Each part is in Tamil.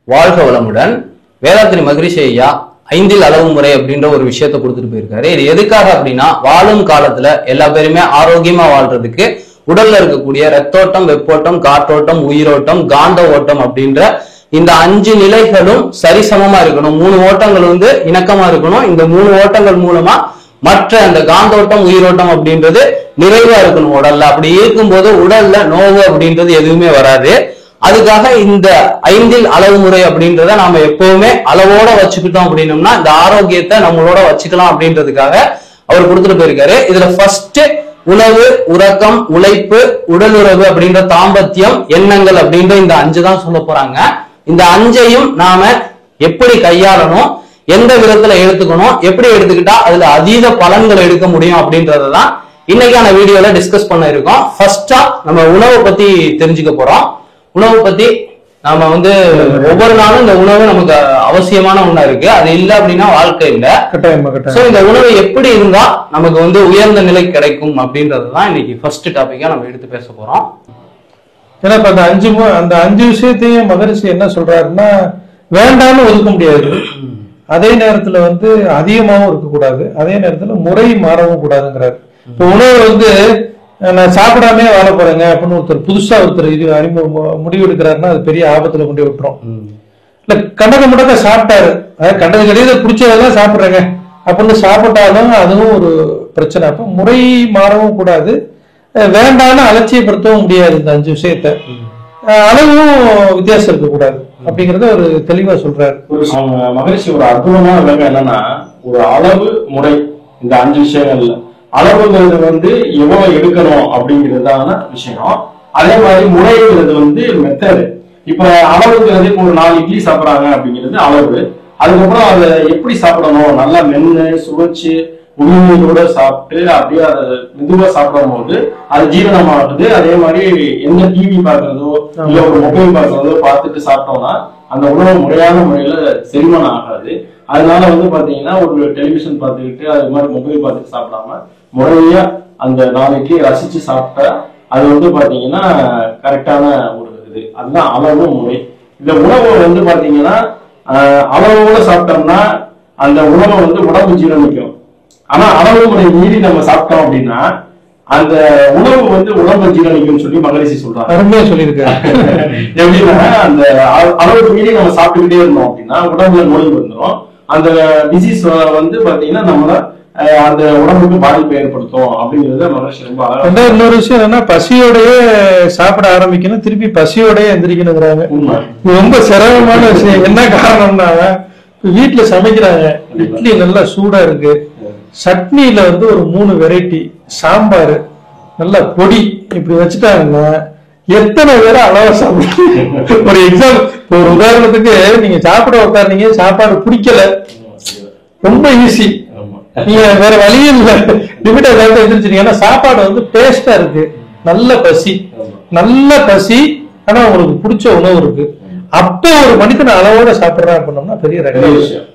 வாழ்க வளமுடன். வேதாத்திரி மகரிஷி ஐயா 5 அளவு முறை அப்படின்ற ஒரு விஷயத்த கொடுத்துட்டு போயிருக்காரு. இது எதுக்காக அப்படின்னா, வாழும் காலத்துல எல்லா பேருமே ஆரோக்கியமா வாழ்றதுக்கு உடல்ல இருக்கக்கூடிய ரத்தோட்டம், வெப்போட்டம், காற்றோட்டம், உயிரோட்டம், காந்த ஓட்டம் அப்படின்ற இந்த 5 நிலைகளும் சரிசமமா இருக்கணும். 3 ஓட்டங்கள் இணக்கமா இருக்கணும். இந்த 3 ஓட்டங்கள் மூலமா மற்ற அந்த காந்தோட்டம், உயிரோட்டம் அப்படின்றது நிறைவா இருக்கணும் உடல்ல. அப்படி இருக்கும்போது உடல்ல நோவு அப்படின்றது எதுவுமே வராது. அதுக்காக இந்த 5 அளவு முறை அப்படின்றத நாம எப்பவுமே அளவோட வச்சுக்கிட்டோம் அப்படின்னோம்னா இந்த ஆரோக்கியத்தை நம்மளோட வச்சுக்கலாம் அப்படின்றதுக்காக அவர் கொடுத்துட்டு போயிருக்காரு. இதுல ஃபர்ஸ்ட் உணவு, உறக்கம், உழைப்பு, உடலுறவு அப்படின்ற தாம்பத்தியம், எண்ணங்கள் அப்படின்ற இந்த 5 தான் சொல்ல போறாங்க. இந்த 5ஐயும் நாம எப்படி கையாளணும், எந்த விதத்துல எடுத்துக்கணும், எப்படி எடுத்துக்கிட்டா அதுல அதீத பலன்களை எடுக்க முடியும் அப்படின்றதான் இன்னைக்கான வீடியோல டிஸ்கஸ் பண்ண இருக்கோம். ஃபர்ஸ்டா நம்ம உணவை பத்தி தெரிஞ்சுக்க போறோம். உணவு பத்தி நாம ஒவ்வொரு நாளும் இந்த உணவு நமக்கு அவசியமான ஒண்ணா இருக்கு. அது இல்ல அப்படின்னா வாழ்க்கை இல்ல. சோ இந்த உணவு எப்படி இருந்தா நமக்கு உயர்ந்த நிலை கிடைக்கும் அப்படின்றதுதான் இன்னைக்கு ஃபர்ஸ்ட் டாபிக்கா நம்ம எடுத்து பேச போறோம். ஏன்னா இப்ப அந்த 5 விஷயத்தையும் மகரிஷி என்ன சொல்றாருன்னா, வேண்டாம்னு ஒதுக்க முடியாது. அதே நேரத்துல அதிகமாகவும் இருக்கக்கூடாது, அதே நேரத்துல முறை மாறவும் கூடாதுங்கிறாரு. இப்ப உணவு நான் சாப்பிடாமே வாழ போறேங்க அப்படின்னு புதுசா ஒருத்தர் முடிவு எடுக்கிறாருன்னா அது பெரிய ஆபத்துல கொண்டு விட்டுரும். இல்ல கண்டக முடக்க சாப்பிட்டாரு, அதாவது கண்டது கிடையாது பிடிச்சதான் சாப்பிடுறேங்க அப்படின்னு சாப்பிட்டாலும் அதுவும் ஒரு பிரச்சனை. அப்ப முறை மாறவும் கூடாது, வேண்டாம்னு அலட்சியப்படுத்தவும் முடியாது. இந்த 5 விஷயத்த அளவும் வித்தியாசம் இருக்கக்கூடாது அப்படிங்கறத ஒரு தெளிவா சொல்றாரு. மகரிஷி ஒரு அற்புதமான விளக்கம் என்னன்னா, ஒரு அளவு முறை இந்த 5 விஷயங்கள்ல அளவுங்கிறது எவ்வளவு எடுக்கணும் அப்படிங்கிறதான விஷயம். அதே மாதிரி முறைங்கிறது மெத்தடு. இப்ப அளவுங்கிறது இப்போ ஒரு 4 இட்லி சாப்பிட்றாங்க அப்படிங்கிறது அளவு. அதுக்கப்புறம் அதை எப்படி சாப்பிடணும், நல்லா மென்னு சுவைச்சு உண்மையோட சாப்பிட்டு அப்படியே அதை மெதுவா சாப்பிடும் போது அது ஜீரணமாகுது. அதே மாதிரி எந்த டிவி பார்க்கறதோ இல்ல ஒரு மொபைல் பார்க்கறதோ பார்த்துட்டு சாப்பிட்டோம்னா அந்த உணவு முறையான முறையில செரிமானம் ஆகாது. அதனால பாத்தீங்கன்னா ஒரு டெலிவிஷன் பார்த்துக்கிட்டு அது மாதிரி மொபைல் பார்த்துட்டு சாப்பிடாம முறையா அந்த 4 இட்லி ரசிச்சு சாப்பிட்டா அது பாத்தீங்கன்னா கரெக்டான ஒரு இது. அதுதான் அளவு முறை. இந்த உணவு பாத்தீங்கன்னா அளவோட சாப்பிட்டோம்னா அந்த உணவை உடம்பு ஜீரணிக்கும். ஆனா அளவு முறை மீறி நம்ம சாப்பிட்டோம் அப்படின்னா அந்த உணவு உடம்பு ஜீரணிக்கும்னு சொல்லி மகரிஷி சொல்றாங்க. அருமையா சொல்லியிருக்காரு. எப்படின்னா அந்த அளவுக்கு மீறி நம்ம சாப்பிட்டுக்கிட்டே இருந்தோம் அப்படின்னா உடம்புல நோய் வந்துடும். அந்த டிசீஸ் பாத்தீங்கன்னா நம்மள அந்த உடம்புக்கு பாதிப்பு ஏற்படுத்தும் அப்படிங்கறத மகரிஷி ரொம்ப அழகா. இன்னொரு விஷயம் என்னன்னா, பசியோடய சாப்பிட ஆரம்பிக்கணும், திருப்பி பசியோடய எந்திரிக்கணுங்கிறாங்க. ரொம்ப சிரமமான விஷயம். என்ன காரணம்னா, வீட்டுல சமைக்கிறாங்க, இட்லி நல்லா சூடா இருக்கு, சட்னியில ஒரு 3 வெரைட்டி, சாம்பார் நல்லா பொடி இப்படி வச்சுட்டாங்கன்னா எத்தனை பேரை அளவா சாப்பிடு. ஒரு எக்ஸாம்பிள், ஒரு உதாரணத்துக்கு நீங்க சாப்பிட உட்காருங்க, சாப்பாடு பிடிக்கல, ரொம்ப ஈஸி, நீங்க வேற வழியும் இல்லை, லிமிட்டா சாப்பிட்டு எந்திரிச்சிருக்கீங்க. ஏன்னா சாப்பாடு டேஸ்டா இருக்கு, நல்ல பசி, நல்ல பசி, ஆனா உங்களுக்கு பிடிச்ச உணவு இருக்கு. அப்ப ஒரு மனிதனை அளவோட சாப்பிடுறான் அப்படின்னோம்னா பெரிய விஷயம்.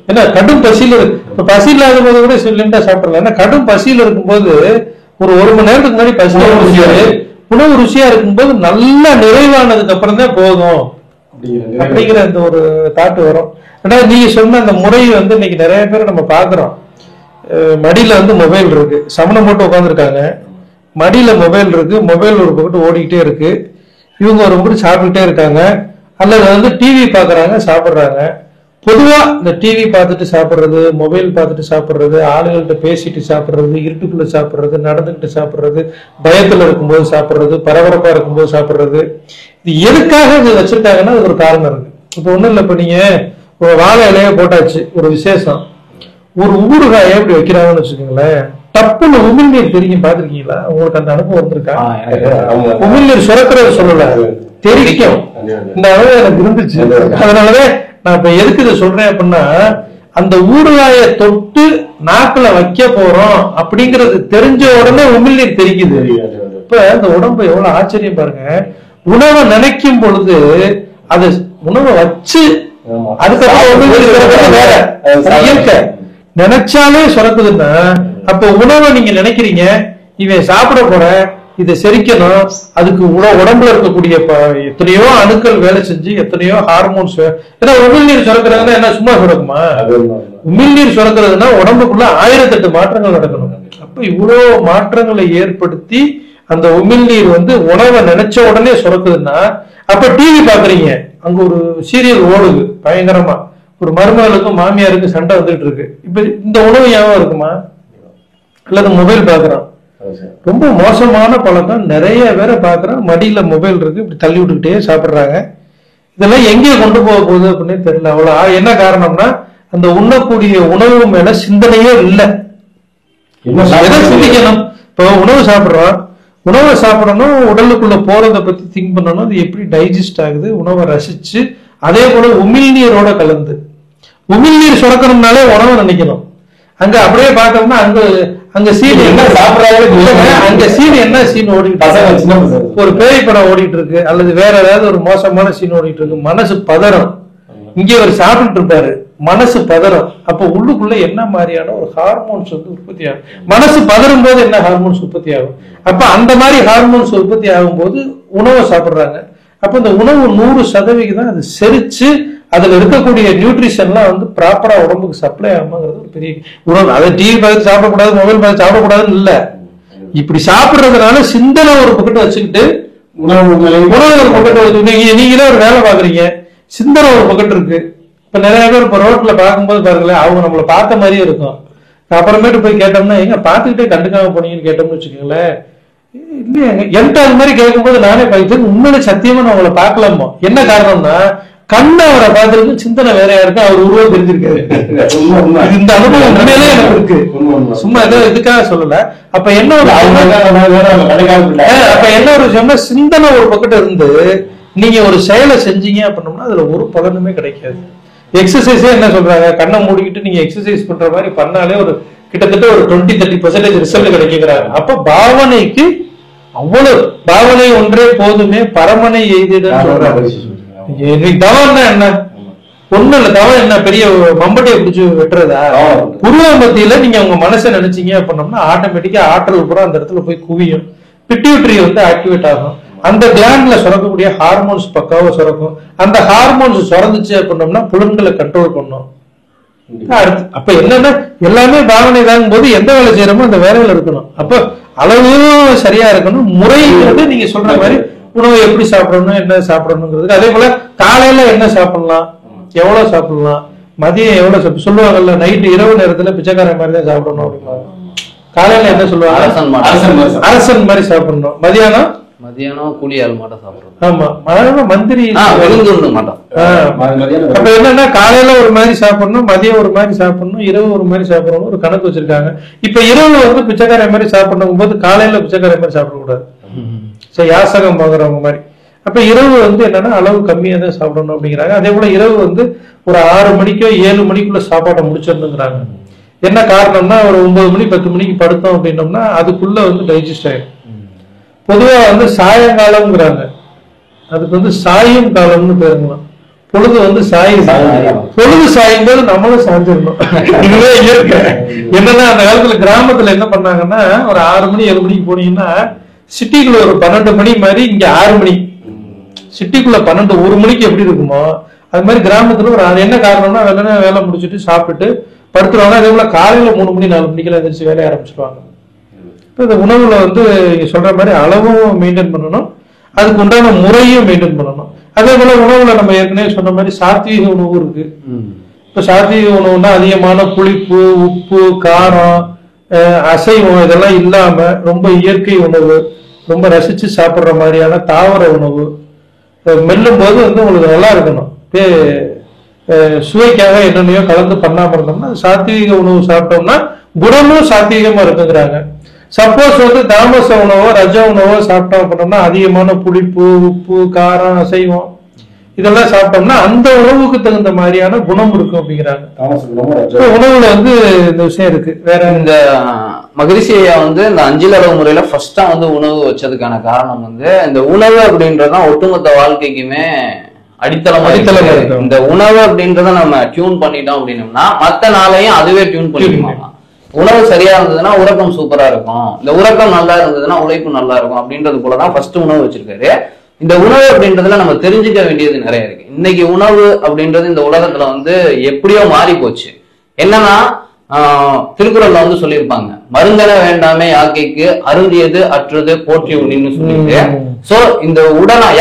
ஏன்னா கடும் பசியில இருக்கு. இப்ப பசி இல்லாத போது கூட லிமிட்டா சாப்பிடலாம். ஏன்னா கடும் பசியில இருக்கும்போது ஒரு மணி நேரத்துக்கு முன்னாடி பசி உணவு ருசியா இருக்கும்போது நல்லா நிறைவானதுக்கு அப்புறம் தான் போதும் அப்படிங்கிற அந்த ஒரு தாட்டு வரும். ரெண்டாவது நீங்க சொன்ன அந்த முறை இன்னைக்கு நிறைய பேர் நம்ம பாக்குறோம். மடியில மொபைல் இருக்கு, சமணம் போட்டு உட்காந்துருக்காங்க, மடியில மொபைல் இருக்கு, மொபைல் ஒரு பக்கத்து ஓடிக்கிட்டே இருக்கு, இவங்க ஒரு பக்கத்து சாப்பிட்டுட்டே இருக்காங்க, அல்லது டிவி பாக்குறாங்க சாப்பிடுறாங்க. பொதுவா இந்த டிவி பார்த்துட்டு சாப்பிடுறது, மொபைல் பார்த்துட்டு சாப்பிடுறது, ஆளுகள்கிட்ட பேசிட்டு சாப்பிடுறது, இருட்டுக்குள்ள சாப்பிடுறது, நடந்துகிட்டு சாப்பிடுறது, பயத்துல இருக்கும்போது சாப்பிடுறது, பரபரப்பா இருக்கும்போது சாப்பிடுறது, இது எதுக்காக இது வச்சிருக்காங்கன்னா அது ஒரு காரணம் இருக்கு. இப்ப ஒண்ணும் இல்லை, இப்ப நீங்க ஒரு வாழை இலைய போட்டாச்சு, ஒரு விசேஷம், ஒரு ஊறுகாயை எப்படி வைக்கிறாங்கன்னு வச்சுக்கோங்களேன், டப்புன்னு உமிழ்நீர் தெரியும். பாத்திருக்கீங்களா? உங்களுக்கு அந்த அனுபவம் வந்திருக்கா? உமிழ்நீர் சுரக்கிறது சொல்லல, தெரிவிக்கும். இந்த அளவு எனக்கு இருந்துச்சு. அதனாலதான் நான் இப்ப எதுக்கு இதை சொல்றேன் அப்படின்னா, அந்த ஊறுகாயை தொட்டு நாக்குல வைக்க போறோம் அப்படிங்கறது தெரிஞ்ச உடனே உமிழ்நீர் தெரிக்குது. இப்ப அந்த உடம்பு எவ்வளவு ஆச்சரியம் பாருங்க. உணவை நினைக்கும் பொழுது அது உணவை வச்சு அதுக்கப்புறம் வேற இயற்கை நினைச்சாலே சுரக்குதுன்னா, அப்ப உணவை நீங்க நினைக்கிறீங்க, இவன் சாப்பிட போற, இதை செரிக்கணும். அதுக்கு உடம்புல இருக்கக்கூடிய எத்தனையோ அணுக்கள் வேலை செஞ்சு, எத்தனையோ ஹார்மோன்ஸ். ஏன்னா உமிழ்நீர் சுரக்கிறதுனா என்ன சும்மா சுரக்குமா? உமிழ்நீர் சுரக்கிறதுனா உடம்புக்குள்ள 1008 மாற்றங்கள் நடக்கணும். அப்ப இவ்வளவு மாற்றங்களை ஏற்படுத்தி அந்த உமிழ்நீர் உணவை நினைச்ச உடனே சுரக்குதுன்னா, அப்ப டிவி பாக்குறீங்க, அங்க ஒரு சீரியல் ஓடுது பயங்கரமா, ஒரு மருமகளுக்கும் மாமியாருக்கும் சண்டை வந்துட்டு இருக்கு. இப்ப இந்த உணவு ஞாபகம் இருக்குமா? அல்லது மொபைல் பாக்குறோம். ரொம்ப மோசமான பழக்கம். நிறைய பேரை பாக்குறோம், மடியில மொபைல் இருக்கு, இப்படி தள்ளி விட்டுக்கிட்டே சாப்பிடுறாங்க. இதெல்லாம் எங்கே கொண்டு போக போகுது அப்படின்னு தெரியல. அவ்வளவு என்ன காரணம்னா, அந்த உண்ணக்கூடிய உணவு மேல சிந்தனையே இல்லை. எதை சிந்திக்கணும்? இப்போ உணவு சாப்பிடுறோம், உணவை சாப்பிடணும், உடலுக்குள்ள போறதை பத்தி திங்க் பண்ணணும், அது எப்படி டைஜஸ்ட் ஆகுது, உணவை ரசிச்சு. அதே போல உமிழ்நீரோட கலந்து உமிழ்நீர் சுரக்கணும்னாலே உணவை நினைக்கணும். அங்க அப்படியே பார்த்தோம்னா அங்க சீன் என்ன சாப்பிடறாங்க, அங்க சீன் என்ன சீன் ஓடிட்டு, ஒரு பேய் படம் ஓடிட்டு இருக்கு, அல்லது வேற ஏதாவது ஒரு மோசமான சீன் ஓடிட்டு இருக்கு. மனசு பதறம். இங்கே அவர் சாப்பிட்டு இருப்பாரு, மனசு பதறம். அப்ப உள்ளுக்குள்ள என்ன மாதிரியான ஒரு ஹார்மோன்ஸ் உற்பத்தி ஆகும்? மனசு பதறும் போது என்ன ஹார்மோன்ஸ் உற்பத்தி ஆகும்? அப்ப அந்த மாதிரி ஹார்மோன்ஸ் உற்பத்தி ஆகும் போது உணவை சாப்பிடுறாங்க. அப்ப இந்த உணவு 100% அது செரிச்சு அதுல இருக்கக்கூடிய நியூட்ரிஷன்லாம் ப்ராப்பரா உடம்புக்கு சப்ளை ஆகுங்கிறது ஒரு பெரிய உணவு. அதை டிவி பார்த்து சாப்பிடக்கூடாது, மொபைல் பார்த்து சாப்பிடக்கூடாதுன்னு இல்ல. இப்படி சாப்பிடுறதுனால சிந்தனை ஒரு பக்கத்தை வச்சுக்கிட்டு உணவு ஒரு பக்கத்தை வச்சு நீங்களே ஒரு வேலை பாக்குறீங்க, சிந்தனை ஒரு பக்கத்து இருக்கு. இப்ப நிறைய பேர் இப்ப ரோட்ல பார்க்கும்போது பாருங்களேன், அவங்க நம்மளை பார்த்த மாதிரியே இருக்கும். அப்புறமேட்டு போய் கேட்டோம்னா, எங்க பாத்துக்கிட்டே கண்டுக்காம போனீங்கன்னு கேட்டோம்னு வச்சுக்கோங்களேன், இல்லையா என்கிட்ட அது மாதிரி கேட்கும்போது நானே பார்த்து உண்மையில சத்தியமா நான் அவங்களை பார்க்கலாமோ. என்ன காரணம்னா, கண்ணை அவரை பார்த்துருக்கு, சிந்தனை வேறையா இருக்கு, அவர் உருவம் தெரிஞ்சிருக்காரு. இந்த அனுபவம் உண்மையிலே எனக்கு இருக்கு, சும்மா ஏதோ இதுக்காக சொல்லல. அப்ப என்ன ஒரு விஷயம்னா, சிந்தனை ஒரு பக்கத்துல இருந்து நீங்க ஒரு செயலை செஞ்சீங்க அப்படின்னோம்னா அதுல ஒரு பலனுமே கிடைக்காது. எக்ஸசைஸே என்ன சொல்றாங்க, கண்ணை மூடிக்கிட்டு நீங்க எக்ஸசைஸ் பண்ற மாதிரி பண்ணாலே ஒரு கிட்டத்தட்ட ஒரு 20-30% ரிசல்ட் கிடைக்கிறாங்க. அப்ப பாவனைக்கு அவ்வளவு, பாவனை ஒன்றே போதுமே பரமனை எய்திடன்னு சொல்றாங்க. தவம்னா என்ன? ஒண்ணு இல்ல, தவம் என்ன பெரிய மம்பட்டியை பிடிச்சு வெட்டுறதா? உருவ மத்தியில நீங்க உங்க மனசை நினைச்சீங்க அப்படின்னோம்னா ஆட்டோமேட்டிக்கா ஆற்றல் பூரா அந்த இடத்துல போய் குவியும், பிட்யூட்டரி ஆக்டிவேட் ஆகும். அந்த கிளாண்ட்ல சுரக்கக்கூடிய ஹார்மோன்ஸ் பக்காவா சுரக்கும். அந்த ஹார்மோன்ஸ் சுரந்துச்சு அப்படின்னோம்னா புலன்களை கண்ட்ரோல் பண்ணும். அடுத்து அப்ப என்னன்னா, எல்லாமே பாவனை தாங்கும் போது எந்த வேலை செய்யறோமோ அந்த வேலையில இருக்கணும். அப்ப அளவு சரியா இருக்கணும். முறைங்கிறது நீங்க சொல்ற மாதிரி உணவு எப்படி சாப்பிடணும், என்ன சாப்பிடணுங்கிறது. அதே போல காலையில என்ன சாப்பிடலாம், எவ்வளவு சாப்பிடலாம், மதியம் எவ்வளவு சொல்லுவாங்கல்ல, நைட்டு இரவு நேரத்துல பிச்சைக்கார மாதிரி தான் சாப்பிடணும் அப்படிம்பாங்க. காலையில என்ன சொல்லுவாங்க, அரசன் மாதிரி சாப்பிடணும். மதியானம் கூலியால் மாட்டம் சாப்பிடணும். ஆமா, மந்திரி மாட்டோம். அப்ப என்னன்னா, காலையில ஒரு மாதிரி சாப்பிடணும், மதியம் ஒரு மாதிரி சாப்பிடணும், இரவு ஒரு மாதிரி சாப்பிடணும், ஒரு கணக்கு வச்சிருக்காங்க. இப்ப இரவு பிச்சைக்கார மாதிரி சாப்பிடணும் போது காலையில பிச்சைக்கார மாதிரி சாப்பிடக்கூடாது, யாசகம் பாக்குறவங்க மாதிரி. அப்ப இரவு என்னன்னா அளவு கம்மியா தான் சாப்பிடணும் அப்படிங்கிறாங்க. அதே போல இரவு ஒரு 6 மணிக்கோ 7 மணிக்குள்ள சாப்பாட்டை முடிச்சிடணுங்கிறாங்க. என்ன காரணம்னா, ஒரு 9 மணி 10 மணிக்கு படுத்தோம் அப்படின்னோம்னா அதுக்குள்ள டைஜஸ்ட் ஆயிடும். பொதுவா சாயங்காலம்ங்கிறாங்க, அதுக்கு சாயும் காலம்னு பேருங்களாம். பொழுது சாயும், பொழுது சாயும் போது நம்மளும் சாஞ்சிடணும். இதுவே இயற்கை. என்னன்னா, அந்த காலத்துல கிராமத்துல என்ன பண்ணாங்கன்னா, ஒரு 6 மணி 7 மணிக்கு போனீங்கன்னா சிட்டிக்குள்ள ஒரு 12 மணி மாதிரி, இங்க 6 மணி. சிட்டிக்குள்ள 12 1 மணிக்கு எப்படி இருக்குமோ அது மாதிரி கிராமத்துல ஒரு என்ன காரணம்னா, வேலை முடிச்சுட்டு சாப்பிட்டுட்டு படுத்துருவாங்க. அதே போல காலையில 3 மணி 4 மணிக்கெல்லாம் எந்திரிச்சு வேலையை ஆரம்பிச்சிருவாங்க. இந்த உணவுல நீங்க சொல்ற மாதிரி அளவும் மெயின்டைன் பண்ணணும், அதுக்கு உண்டான முறையும் மெயின்டைன் பண்ணணும். அதே போல உணவுல நம்ம ஏற்கனவே சொன்ன மாதிரி சாத்வீக உணவு இருக்கு. இப்ப சாத்வீக உணவுனா அதிகமான புளிப்பு, உப்பு, காரம், அசைவம் இதெல்லாம் இல்லாம ரொம்ப இயற்கை உணவு, ரொம்ப ரசிச்சு சாப்பிடுற மாதிரியான தாவர உணவு. மெல்லும் போது உங்களுக்கு நல்லா இருக்கணும், சுவைக்காக என்னென்னையோ கலந்து பண்ணாம இருந்தோம்னா சாத்வீக உணவு சாப்பிட்டோம்னா குணமும் சாத்வீகமா இருக்குங்கிறாங்க. சப்போஸ் தாமச உணவோ ரஜ உணவோ சாப்பிட்டோம் அப்படின்னோம்னா அதிகமான புளிப்பு, உப்பு, காரம், அசைவம் இதெல்லாம் சாப்பிட்டோம்னா அந்த உணவுக்கு தகுந்த மாதிரியான குணம் இருக்கும் அப்படிங்கிறாங்க. உணவுல இந்த விஷயம் இருக்கு. வேற இந்த மகரிஷி ஐயா இந்த 5 அளவு முறையில ஃபர்ஸ்டா உணவு வச்சதுக்கான காரணம் இந்த உணவு அப்படின்றதான் ஒட்டுமொத்த வாழ்க்கைக்குமே அடித்தளம் இருக்கு. இந்த உணவு அப்படின்றத நம்ம டியூன் பண்ணிட்டோம் அப்படின்னோம்னா மத்த நாளையும் அதுவே டியூன் பண்ணிக்கலாம். உணவு சரியா இருந்ததுன்னா உறக்கம் சூப்பரா இருக்கும், இந்த உறக்கம் நல்லா இருந்ததுன்னா உழைப்பு நல்லா இருக்கும் அப்படின்றது போலதான் ஃபர்ஸ்ட் உணவு வச்சிருக்காரு. இந்த உணவு அப்படின்றதுல நம்ம தெரிஞ்சுக்க வேண்டியது நிறைய இருக்கு. இன்னைக்கு உணவு அப்படின்றது இந்த உலகத்துல வந்து எப்படியோ மாறி போச்சு. என்னன்னா திருக்குறள்ல வந்து சொல்லியிருப்பாங்க, மருந்தென வேண்டாமே யாக்கைக்கு அருந்தியது அற்றது போற்றி உண்ணின்னு சொல்லிட்டு. சோ இந்த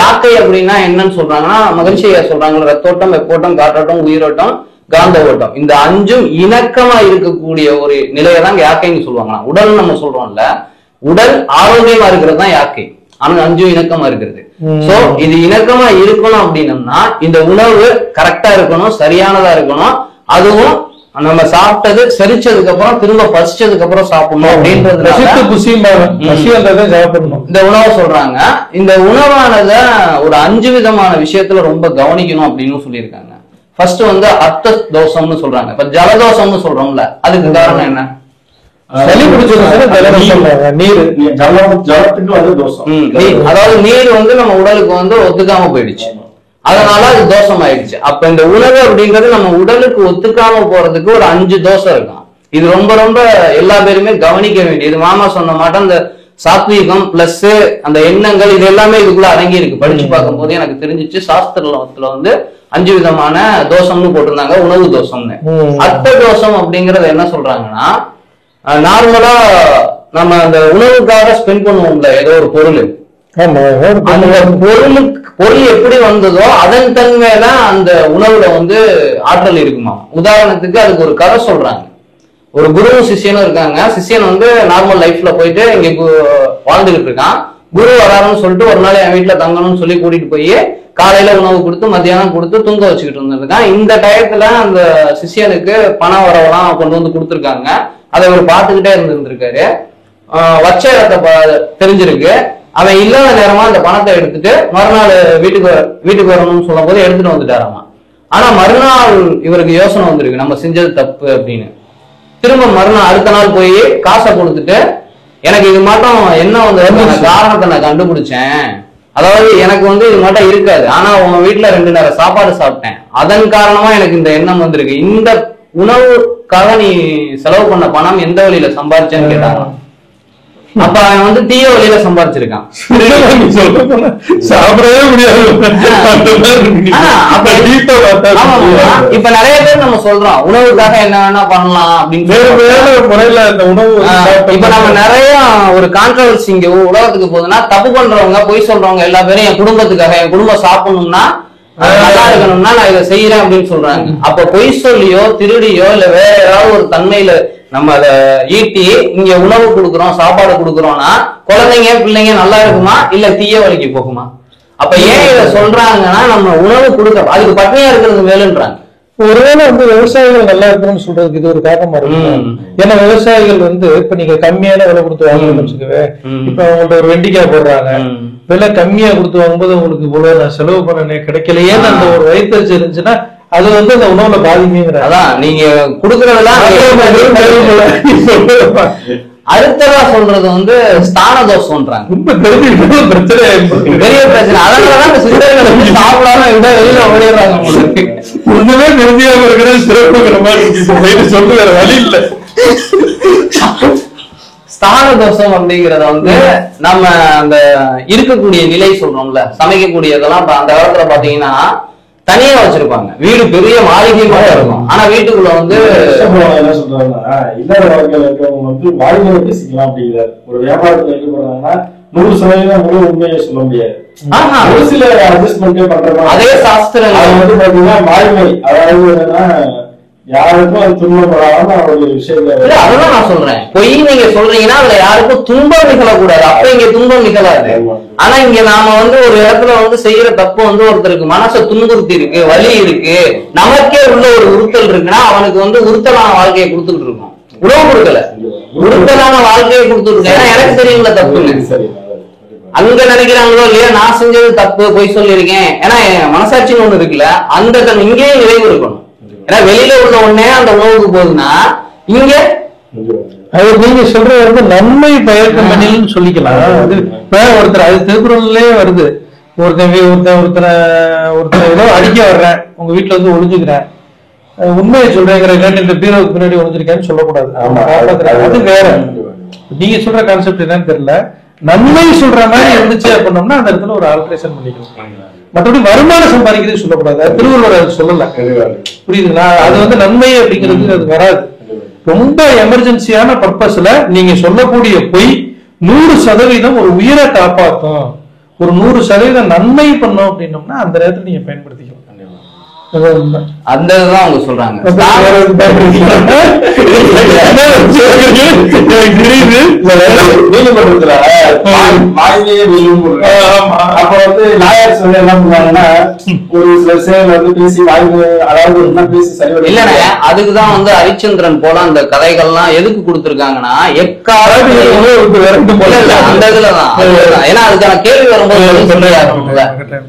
யாக்கை அப்படின்னா என்னன்னு சொல்றாங்கன்னா, மகிழ்ச்சியா சொல்றாங்க, ரத்தோட்டம், வெப்போட்டம், காற்றோட்டம், உயிரோட்டம், காந்த ஓட்டம், இந்த 5ம் இணக்கமா இருக்கக்கூடிய ஒரு நிலையை தான் யாக்கைன்னு சொல்லுவாங்க. உடல் நம்ம சொல்றோம்ல, உடல் ஆரோக்கியமா இருக்கிறது தான் யாக்கை, ஆனா 5ம் இணக்கமா இருக்கிறது. சோ இது இணக்கமா இருக்கணும் அப்படின்னம்னா இந்த உணவு கரெக்டா இருக்கணும், சரியானதா இருக்கணும். அதுவும் நம்ம சாப்பிட்டது செரிச்சதுக்கு அப்புறம் திரும்ப பசிச்சதுக்கு அப்புறம் சாப்பிடணும் அப்படின்றது இந்த உணவை சொல்றாங்க. இந்த உணவானத ஒரு 5 விதமான விஷயத்துல ரொம்ப கவனிக்கணும் அப்படின்னு சொல்லியிருக்காங்க. ஃபர்ஸ்ட் வந்து அர்த்த தோஷம்னு சொல்றாங்க. இப்ப ஜலதோஷம்னு சொல்றோம்ல, அதுக்கு காரணம் என்ன? அதாவது நீர் வந்து நம்ம உடலுக்கு வந்து ஒத்துக்காம போயிடுச்சு, அதனால அது தோஷம் ஆயிடுச்சு. அப்ப இந்த உணவு அப்படிங்கிறது நம்ம உடலுக்கு ஒத்துக்காம போறதுக்கு ஒரு 5 தோஷம் இருக்கும். இது ரொம்ப ரொம்ப எல்லா பேருமே கவனிக்க வேண்டியது. மாமா சொன்ன மாட்டோம், இந்த சாத்வீகம் பிளஸ் அந்த எண்ணங்கள் இது எல்லாமே இதுக்குள்ள அடங்கி இருக்கு. படிச்சு பார்க்கும் போது எனக்கு தெரிஞ்சிச்சு, சாஸ்திரத்துல வந்து 5 விதமான தோஷம்னு போட்டிருந்தாங்க, உணவு தோஷம்னு. அர்த்த தோஷம் அப்படிங்கறது என்ன சொல்றாங்கன்னா, நார்மலா நம்ம அந்த உணவுக்காக ஸ்பெண்ட் பண்ணுவோம்ல ஏதோ ஒரு பொருள், அந்த பொருள் எப்படி வந்ததோ அதன் தன்மையில அந்த உணவுல வந்து ஆற்றல் இருக்குமா. உதாரணத்துக்கு அதுக்கு ஒரு கதை சொல்றாங்க. ஒரு குருவும் சிஷியனும் இருக்காங்க. சிஷியன் வந்து நார்மல் லைஃப்ல போயிட்டு இங்க வாழ்ந்துகிட்டு இருக்கான். குரு வராருன்னு சொல்லிட்டு ஒரு நாள் என் வீட்டுல தங்கணும்னு சொல்லி கூட்டிட்டு போய் காலையில உணவு கொடுத்து மத்தியானம் கொடுத்து தூங்க வச்சுக்கிட்டு இருந்திருக்கான். இந்த டயத்துல அந்த சிஷியனுக்கு பண வரவெல்லாம் கொண்டு வந்து கொடுத்துருக்காங்க. அதை அவர் பார்த்துக்கிட்டே இருந்திருக்காரு. வச்ச இடத்தை தெரிஞ்சிருக்கு. அவன் இல்லாத நேரமா அந்த பணத்தை எடுத்துட்டு மறுநாள் வீட்டுக்கு வரணும்னு சொல்லும் போது எடுத்துட்டு வந்துட்டாராமா. ஆனா மறுநாள் இவருக்கு யோசனை வந்திருக்கு, நம்ம செஞ்சது தப்பு அப்படின்னு. திரும்ப மறுநாள் அடுத்த நாள் போய் காசை கொடுத்துட்டு, எனக்கு இது மட்டும் என்ன வந்து காரணத்தை நான் கண்டுபிடிச்சேன், அதாவது எனக்கு வந்து இது மட்டும் இருக்காது, ஆனா உங்க வீட்டுல 2 நேரம் சாப்பாடு சாப்பிட்டேன், அதன் காரணமா எனக்கு இந்த எண்ணம் வந்திருக்கு. இந்த உணவுக்காக நீ செலவு பண்ண பணம் எந்த வழியில சம்பாதிச்சேன்னு கேட்டாங்க. அப்ப அவன் வந்து தீய வழியில சம்பாதிச்சிருக்கான். சாப்பிடவே முடியாது. இப்ப நிறைய பேர் நம்ம சொல்றோம் உணவுக்காக என்ன வேணா பண்ணலாம் அப்படின்னு முறையில இந்த உணவு. இப்ப நம்ம நிறைய ஒரு கான்ட்ரவர்சி இங்க உலகத்துக்கு போகுதுன்னா, தப்பு பண்றவங்க பொய் சொல்றவங்க எல்லா பேரும் என் குடும்பத்துக்காக, என் குடும்பம் சாப்பிடணும்னா நல்லா இருக்கணும்னா நான் இதை செய்யறேன் அப்படின்னு சொல்றாங்க. அப்ப பொய் சொல்லியோ திருடியோ இல்ல வேற ஏதாவது ஒரு தன்மையில நம்ம அதை ஈட்டி இங்க உணவு கொடுக்குறோம், சாப்பாடு கொடுக்குறோம்னா குழந்தைங்க பிள்ளைங்க நல்லா இருக்குமா இல்ல தீய வழிக்கு போகுமா? அப்ப ஏன் இதை சொல்றாங்கன்னா, நம்ம உணவு கொடுக்க அதுக்கு பட்னியா இருக்கிறது மேலுன்றாங்க. ஒருவேளை வந்து விவசாயிகள் நல்லா இருக்கணும்னு சொல்றதுக்கு இது ஒரு காரணமா இருக்கு. ஏன்னா விவசாயிகள் வந்து இப்ப நீங்க கம்மியான விலை கொடுத்து வாங்கணும்னு வச்சுக்கவே, இப்ப அவங்கள்ட்ட ஒரு வெண்டிக்காய் போடுறாங்க, விலை கம்மியா கொடுத்து வாங்கும்போது உங்களுக்கு இவ்வளவு நான் செலவு பண்ண கிடைக்கலையேன்னு அந்த ஒரு வயிற்று இருந்துச்சுன்னா அது வந்து அந்த உணவுல பாதிக்குங்கிற. அதான் நீங்க கொடுக்கறதெல்லாம் அடுத்ததா சொல்றது வந்து ஸ்தான தோஷம்ன்றாங்க. ரொம்ப பெரிய பிரச்சனை. அதனாலதான் இந்த சிந்தனைகள் வந்து சாப்பிடாம விட வெளியில ஓடிடுறாங்க. ஒண்ணுமே நிறுத்தியாக இருக்கிற சிறப்புங்கிற மாதிரி சொல்ல வேற வழி இல்லை. ஸ்தான தோஷம் அப்படிங்கறத வந்து நம்ம அந்த இருக்கக்கூடிய நிலை சொல்றோம்ல, சமைக்கக்கூடியதெல்லாம் அந்த காலத்துல பாத்தீங்கன்னா தனியா வச்சிருப்பாங்க. வீடு பெரிய மாளிகை மாதிரி இருக்கும், ஆனா வீட்டுக்குள்ள வந்து என்ன சொல்றாங்கன்னா, இல்லற வாழ்க்கையில இருக்கிறவங்க வந்து வாழ்க்கையை பேசிக்கலாம் அப்படிங்கிறார். ஒரு வியாபாரத்துல என்ன பண்றாங்கன்னா 100% முழு உண்மையை சொல்ல முடியாது, ஒரு சில அட்ஜஸ்ட்மெண்ட் பண்றாங்க. அதே சாஸ்திரம் அது வந்து பாத்தீங்கன்னா வாய்மை, அதாவது என்னன்னா யாருக்கும் அது துன்பப்படாம ஒரு விஷயம். அதெல்லாம் நான் சொல்றேன், பொய் நீங்க சொல்றீங்கன்னா அதுல யாருக்கும் துன்பம் நிகழக்கூடாது, அப்ப இங்க துன்பம் நிகழாது. ஆனா இங்க நாம வந்து ஒரு இடத்துல வந்து செய்யற தப்பு வந்து ஒருத்தருக்கு மனசை துன்புறுத்தி இருக்கு, வலி இருக்கு, நமக்கே உள்ள ஒரு உறுத்தல் இருக்குன்னா அவனுக்கு வந்து உறுத்தலான வாழ்க்கையை கொடுத்துட்டு இருக்கோம். உணவு கொடுக்கல, உறுத்தலான வாழ்க்கையை கொடுத்துட்டு. ஏன்னா எனக்கு தெரியுங்களா தப்புன்னு அங்க நினைக்கிறாங்களோ இல்லையா, நான் செஞ்சது தப்பு, பொய் சொல்லியிருக்கேன். ஏன்னா மனசாட்சின்னு ஒண்ணு இருக்குல்ல, அந்த இங்கேயே நிறைவு இருக்கணும். ஏன்னா வெளியில உள்ள ஒண்ணே அந்த உணவுக்கு போகுதுன்னா இங்க அது நீங்க சொல்றது வந்து நன்மை பயக்க மணில்னு சொல்லிக்கலாம். ஒருத்தர் அது திருக்குறள்லயே வருது, ஒருத்தன் ஏதோ அடிக்க வர்றேன், உங்க வீட்டுல வந்து ஒளிஞ்சுக்கிறேன், உண்மையை சொல்றேங்கிற இந்த பீரோவுக்கு பின்னாடி ஒழிஞ்சிருக்கேன்னு சொல்லக்கூடாது. அது வேற. நீங்க சொல்ற கான்செப்ட் என்னன்னு தெரியல. நன்மை சொல்ற மாதிரி இருந்துச்சு அப்படின்னோம்னா அந்த இடத்துல ஒரு ஆல்ட்ரேஷன் பண்ணிக்கணும். மற்றபடி வருமானம் சம்பாதிக்கிறது சொல்லக்கூடாது. திருவள்ளுவர் அது சொல்லல. புரியுதுங்களா? அது நன்மை அப்படிங்கிறது அது வராது. ரொம்ப எமர்ஜென்சியான பர்பஸ்ல நீங்க சொல்லக்கூடிய பொய் 100% ஒரு உயிரை காப்பாற்றும், ஒரு 100% நன்மை பண்ணோம் அப்படின்னோம்னா அந்த நேரத்தில் நீங்க பயன்படுத்திக்கலாம். அந்த இதுதான் அவங்க சொல்றாங்க. நீதிமன்றத்துல வாய்மையே அப்ப லாயர்ஸ் என்ன பண்ணுவாங்கன்னா ஒரு சில விஷயங்கள் பேசி வாய்மை, அதாவது என்ன பேசி சரி இல்லைண்ணே. அதுக்குதான் ஹரிச்சந்திரன் போல அந்த கதைகள்லாம் எதுக்கு கொடுத்திருக்காங்கன்னா எக்காலம் அந்த இதுலதான். ஏன்னா அதுக்கான கேள்வி வரும்போது சொல்ல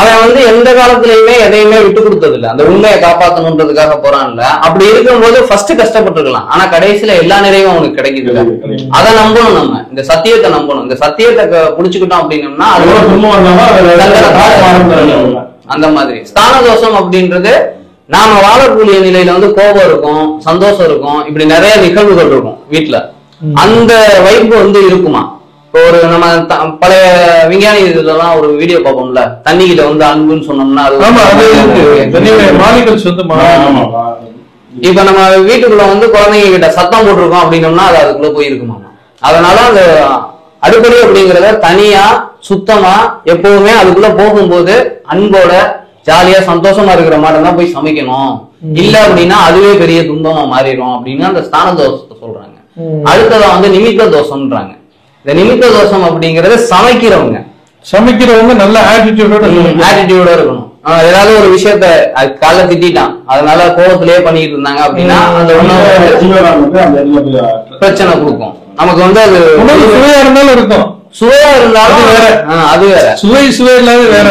அவன் எந்த காலத்திலயுமே எதையுமே விட்டு கொடுத்தது இல்ல. அந்த உண்மையை காப்பாற்றணுன்றதுக்காக போறான்ல. அப்படி இருக்கும்போது ஃபர்ஸ்ட் கஷ்டப்பட்டுருக்கலாம், ஆனா கடைசியில எல்லா நிறைவும் அவனுக்கு கிடைக்குது. அதை நம்பணும். நம்ம இந்த சத்தியத்தை நம்பணும். இந்த சத்தியத்தை புடிச்சுக்கிட்டோம் அப்படின்னம்னா அந்த மாதிரி ஸ்தான தோஷம் அப்படின்றது நாம வாழக்கூடிய நிலையில கோபம் இருக்கும், சந்தோஷம் இருக்கும், இப்படி நிறைய நிகழ்வுகள் இருக்கும் வீட்டுல. அந்த வைப்பு இருக்குமா? ஒரு நம்ம பழைய விஞ்ஞானி இதுலாம் ஒரு வீடியோ பார்ப்போம்ல, தண்ணி கிட்ட அன்புன்னு சொன்னோம்னா இப்ப நம்ம வீட்டுக்குள்ள குழந்தைங்க கிட்ட சத்தம் போட்டிருக்கோம் அப்படின்னோம்னா அது அதுக்குள்ள போயிருக்குமா? அதனால அந்த அடுப்படி அப்படிங்கறத தனியா சுத்தமா எப்பவுமே அதுக்குள்ள போகும்போது அன்போட ஜாலியா சந்தோஷமா இருக்கிற மாதிரி தான் போய் சமைக்கணும். இல்ல அப்படின்னா அதுவே பெரிய துன்பமா மாறிடும் அப்படின்னு அந்த ஸ்தான தோஷத்தை சொல்றாங்க. அடுத்ததான் நிமித்த தோஷம்ன்றாங்க. இந்த நிமித்த தோஷம் அப்படிங்கறது சமைக்கிறவங்க நல்ல ஆட்டிடியூடோட இருக்கணும். ஏதாவது ஒரு விஷயத்த காலைல திட்டான், அதனால கோபத்திலேயே பண்ணிட்டு இருந்தாங்க அப்படின்னா அந்த பிரச்சனை கொடுக்கும் நமக்கு. அது உணவு சுவையா இருந்தாலும் இருக்கும், சுவையா இருந்தாலும் வேற, அது வேற. சுவை இல்லாத வேற.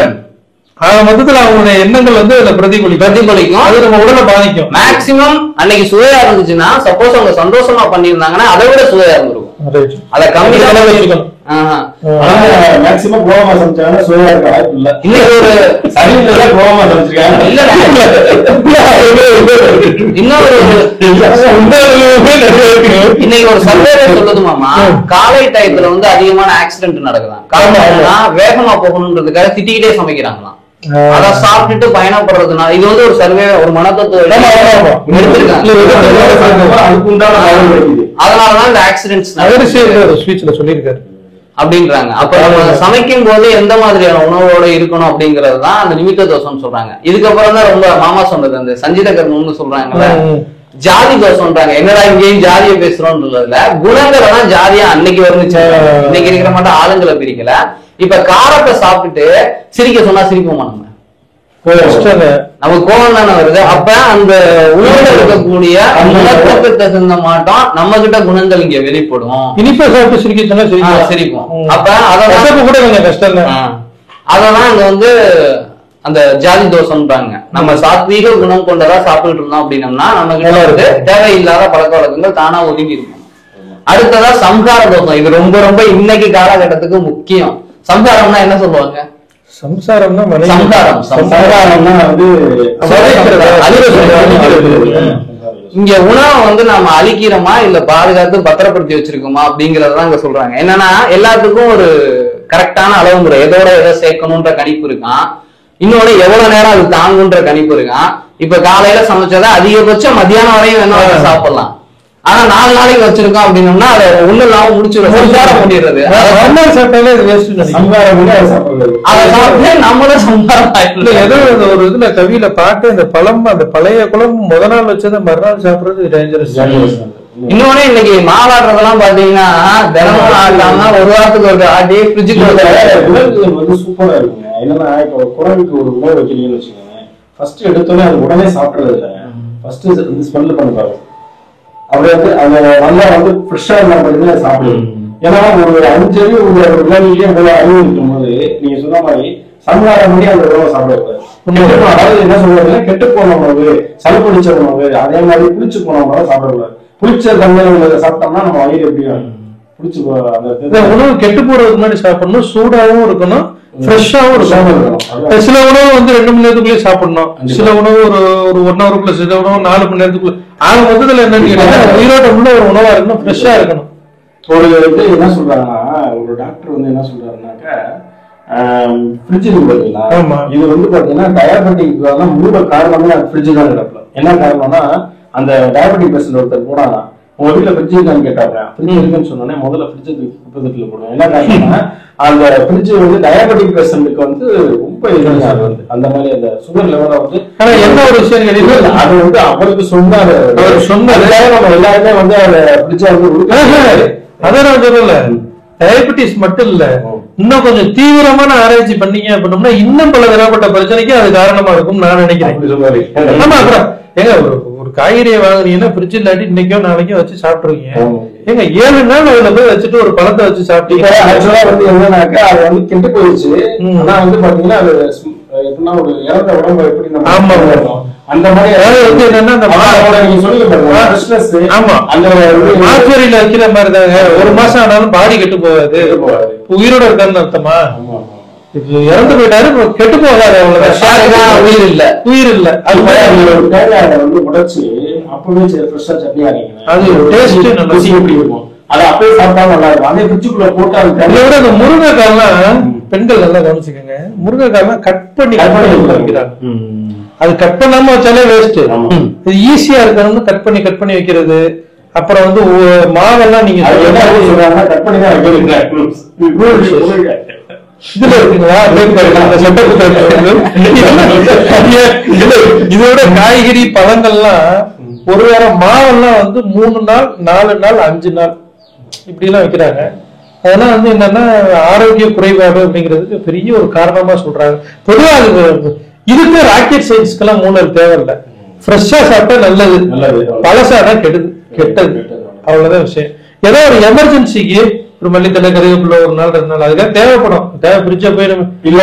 மொத்தத்துல அவங்களுடைய எண்ணங்கள் அதுல பிரதிபலிக்கும். அது நம்ம உடலை பாதிக்கும். மேக்சிமம் அன்னைக்கு சுவையா இருந்துச்சுன்னா, சப்போஸ் அவங்க சந்தோஷமா பண்ணிருந்தாங்கன்னா அதை விட சுவையா இருந்திருக்கும். அத கம்மி வச்சிருக்கணும். மேக்சிமம் கோவமா சமைச்சாங்கன்னா சுவையா இருக்க வாய்ப்பு இல்ல. இன்னைக்கு ஒரு சரியில்லை கோவமா சமைச்சிருக்காங்க. இல்ல இன்னைக்கு ஒரு சர்வே சொல்லுது மாமா, காலை டயத்துல அதிகமான ஆக்சிடென்ட் நடக்குதான். காரணம் வேகமா போகணும்ன்றதுக்காக திட்டிக்கிட்டே சமைக்கிறாங்களாம். அத சாப்பிட்டுட்டு பயணப்படுறதுனால இது ஒரு சர்வே, ஒரு மனத்தத்துவ எடுத்திருக்காங்க. அதனாலதான் இந்த ஆக்சிடென்ட்ஸ் சொல்லியிருக்காரு அப்படின்றாங்க. அப்ப நம்ம சமைக்கும் போது எந்த மாதிரியான உணவோட இருக்கணும் அப்படிங்கறது தான் அந்த நிமித்த தோஷம் சொல்றாங்க. இதுக்கப்புறம் தான் ரொம்ப மாமா சொன்னது அந்த சஞ்சித கர்மம்னு சொல்றாங்கல்ல, ஜாதி தோஷம்ன்றாங்க. என்னடா இங்கேயும் ஜாதியை பேசுறோம்ன்றதுல குணங்களை தான் ஜாதியா அன்னைக்கு வந்துச்சு. இன்னைக்கு இருக்கிற மட்டும் ஆளுங்களை பிரிக்கல. இப்ப காரத்தை சாப்பிட்டுட்டு சிரிக்க சொன்னா சிரிப்போமா? நம்ம கோவம் தானே வருது. அப்ப அந்த உணவுல இருக்கக்கூடிய குணத்துக்கு தகுந்த மாட்டோம் நம்ம கிட்ட குணங்கள் இங்க வெளிப்படும். இனிப்பா சாப்பிட்டு சிரிக்க சொன்னா சிரிப்போம். அப்ப அதான் கூட கொஞ்சம் கஷ்டம் தான். அததான் இங்க அந்த ஜாதி தோஷம்ன்றாங்க. நம்ம சாத்வீக குணம் கொண்டதா சாப்பிட்டு இருந்தோம் அப்படின்னம்னா நம்ம கிட்ட தேவையில்லாத பழக்க வழக்கங்கள் தானா ஒதுங்கி இருக்கும். அடுத்ததா சம்ஹார தோஷம். இது ரொம்ப ரொம்ப இன்னைக்கு காலகட்டத்துக்கு முக்கியம். சம்ஹாரம்னா என்ன சொல்லுவாங்க? சம்சாரம்னா இங்க உணவை நாம அழிக்கிறோமா இல்ல பாதுகாத்து பத்திரப்படுத்தி வச்சிருக்கோமா அப்படிங்கறதான் இங்க சொல்றாங்க. என்னன்னா எல்லாத்துக்கும் ஒரு கரெக்டான அளவு முறை, எதோட எதை சேர்க்கணும்ன்ற கணிப்பு இருக்கான். இன்னொன்னு எவ்வளவு நேரம் அது தாங்குன்ற கணிப்பு இருக்கான். இப்ப காலையில சமைச்சதை அதிகபட்சம் மத்தியானம் வரையும் வேணா சாப்பிடலாம். ஆனா 4 நாளைக்கு வச்சிருக்கோம் அப்படின்னோம்னா அதை ஒண்ணு இல்லாம முடிச்சிடும், முடியாது. நம்மளும் சம்பாரம் ஏதோ ஒரு இதுல கவியில பாட்டு அந்த பழம், அந்த பழைய குழம்பு முத நாள் வச்சதை மறுநாள் சாப்பிடுறது டேஞ்சரஸ். இன்னொன்னு இன்னைக்கு மாவாடுறதெல்லாம் பாத்தீங்கன்னா தினமும் ஆட்டாம ஒரு வாரத்துக்கு ஒரு ஆட்டி ஃப்ரிட்ஜுக்கு சூப்பரா இருக்குங்க. என்னன்னா இப்ப குழம்புக்கு ஒரு உணவு வைக்கிறீங்கன்னு வச்சுக்கோங்க, ஃபர்ஸ்ட் எடுத்தோன்னே அது உடனே சாப்பிடுறது இல்லைங்க. ஃபர்ஸ்ட் ஸ்மெல் பண்ணி பாருங்க. அப்படியே அந்த நல்லா ஃப்ரெஷ்ஷா இருந்தா சாப்பிடுது. ஏன்னா ஒரு 5 அறிவு விலங்குலயே உங்களை அறிவு இருக்கும் போது நீங்க சொன்ன மாதிரி சம்ஹாரம் பண்ணி அந்த உணவை சாப்பிடக்கூடாது. அதாவது என்ன சொல்றது, கெட்டு போன உணவு, சளி பிடிச்ச உணவு, அதே மாதிரி புளிச்சு போன உணவை சாப்பிடக்கூடாது. புளிச்ச தன்மை உள்ளதை சாப்பிட்டோம்னா நம்ம வயிறு எப்படி புளிச்சு அந்த உணவு கெட்டு போறதுக்கு முன்னாடி சாப்பிடணும். சூடாகவும் இருக்கணும், ஃப்ரெஷ்ஷாவும் இருக்கும். சில உணவு வந்து 2 மணி நேரத்துக்குள்ளே சாப்பிடணும், சில உணவு ஒரு 1 ஹவருக்குள்ள, சில உணவு 4 மணி நேரத்துக்குள்ள. ஆக மொத்தத்துல என்னன்னு கேட்டீங்கன்னா உயிரோட்டம் உள்ள ஒரு உணவா இருக்கணும், ஃப்ரெஷ்ஷா இருக்கணும். ஒரு இது என்ன சொல்றாங்கன்னா, ஒரு டாக்டர் வந்து என்ன சொல்றாருன்னாக்கா, ஃப்ரிட்ஜ் இருக்கு பாத்தீங்களா, இது வந்து பாத்தீங்கன்னா டயபெட்டிக் மூல காரணமே ஃப்ரிட்ஜ் தான் கிடப்பல. என்ன காரணம்னா, அந்த டயபெட்டிக் பேஷண்ட் ஒருத்தர் போனாங்க, உங்க வீட்டுல ஃப்ரிட்ஜ் இருக்கான்னு கேட்டாங்க. ஃப்ரிட்ஜ் இருக்குன்னு சொன்னோன்னே முதல்ல ஃப்ரிட்ஜ் குப்பைத்தொட்டில போடுவோம். என்ன காரணம்னா, அந்த ஃப்ரிட்ஜ் வந்து டயபெட்டிக் பேஷண்ட்டுக்கு வந்து ரொம்ப எதிராக வந்து அந்த மாதிரி அந்த சுகர் லெவல வந்து என்ன ஒரு விஷயம் கேட்டீங்கன்னா, அது வந்து அவருக்கு சொன்னாரு, நம்ம எல்லாருமே வந்து அந்த ஃப்ரிட்ஜை வந்து அதான் நான் சொல்லல, டயபெட்டிஸ் மட்டும் இல்ல, இன்னும் கொஞ்சம் தீவிரமான ஆராய்ச்சி பண்ணீங்க அப்படின்னா இன்னும் பல விதப்பட்ட பிரச்சனைக்கு அது காரணமா இருக்கும் நான் நினைக்கிறேன். ஆமா, அப்புறம் ஏங்க ஒரு காய்கறியை வாங்குறீங்கன்னா ஃப்ரிட்ஜ் இல்லாட்டி இன்னைக்கோ நாளைக்கோ வச்சு சாப்பிட்டுருக்கீங்க. ஏங்க 7 நாள் அதுல போய் வச்சுட்டு ஒரு பழத்தை வச்சு சாப்பிட்டீங்க. ஆக்சுவலா வந்து என்னன்னாக்கா அது வந்து கெட்டு போயிடுச்சு. ஆனா வந்து பாத்தீங்கன்னா அது எப்படின்னா ஒரு இறந்த உடம்பு எப்படி நம்ம அந்த மாதிரி வந்து என்னன்னா நீங்க சொல்லுங்க. ஆமா, அந்த மார்ச்சரியில வைக்கிற மாதிரி தாங்க. 1 மாசம் ஆனாலும் பாடி கெட்டு போகாது, உயிரோட இருக்கான்னு அர்த்தமா. இறந்து போயிட்டாரு, கெட்டு போகாது, அவ்வளவுதான். உயிர் இல்ல. அது தேங்காயை வந்து உடைச்சு அப்பவே ஃப்ரெஷ்ஷா சட்னி அரைக்கணும். அது டேஸ்ட் நல்லா எப்படி இருக்கும், அதை அப்பவே சாப்பிட்டா நல்லா இருக்கும். அதே ஃப்ரிட்ஜுக்குள்ள போட்டு அதை விட அந்த முருங்கைக்காயெல்லாம் பெண்கள் நல்லா கவனிச்சுக்கோங்க, முருங்கைக்காயெல்லாம் கட் பண்ணி வைக்கிறாங்க. அது கட் பண்ணாம வச்சாலே வேஸ்ட். இது ஈஸியா இருக்கணும்னு கட் பண்ணி வைக்கிறது. அப்புறம் வந்து மாவெல்லாம் நீங்க கட் பண்ணி தான் இதுல இருக்குங்களா, இதோட காய்கறி பழங்கள்லாம் ஒரு வாரம், மாவெல்லாம் வந்து 3 நாள் 4 நாள் 5 நாள் இப்படி எல்லாம் வைக்கிறாங்க. அதெல்லாம் வந்து என்னன்னா ஆரோக்கிய குறைபாடு அப்படிங்கிறதுக்கு பெரிய ஒரு காரணமா சொல்றாங்க. பொதுவாக இதுக்கு ராக்கெட் சயின்ஸ்க்கெல்லாம் மூலம் தேவையில்லை. ஃப்ரெஷ்ஷா சாப்பிட்டா நல்லது, பழசானா கெட்டது, அவ்வளவுதான் விஷயம். ஏதோ ஒரு எமர்ஜென்சிக்கு ஒரு மல்லித்தலை கருவேப்பிலை 1 நாள் 2 நாள் அதுக்காக தேவைப்படும். ஃப்ரிட்ஜ போய் இல்ல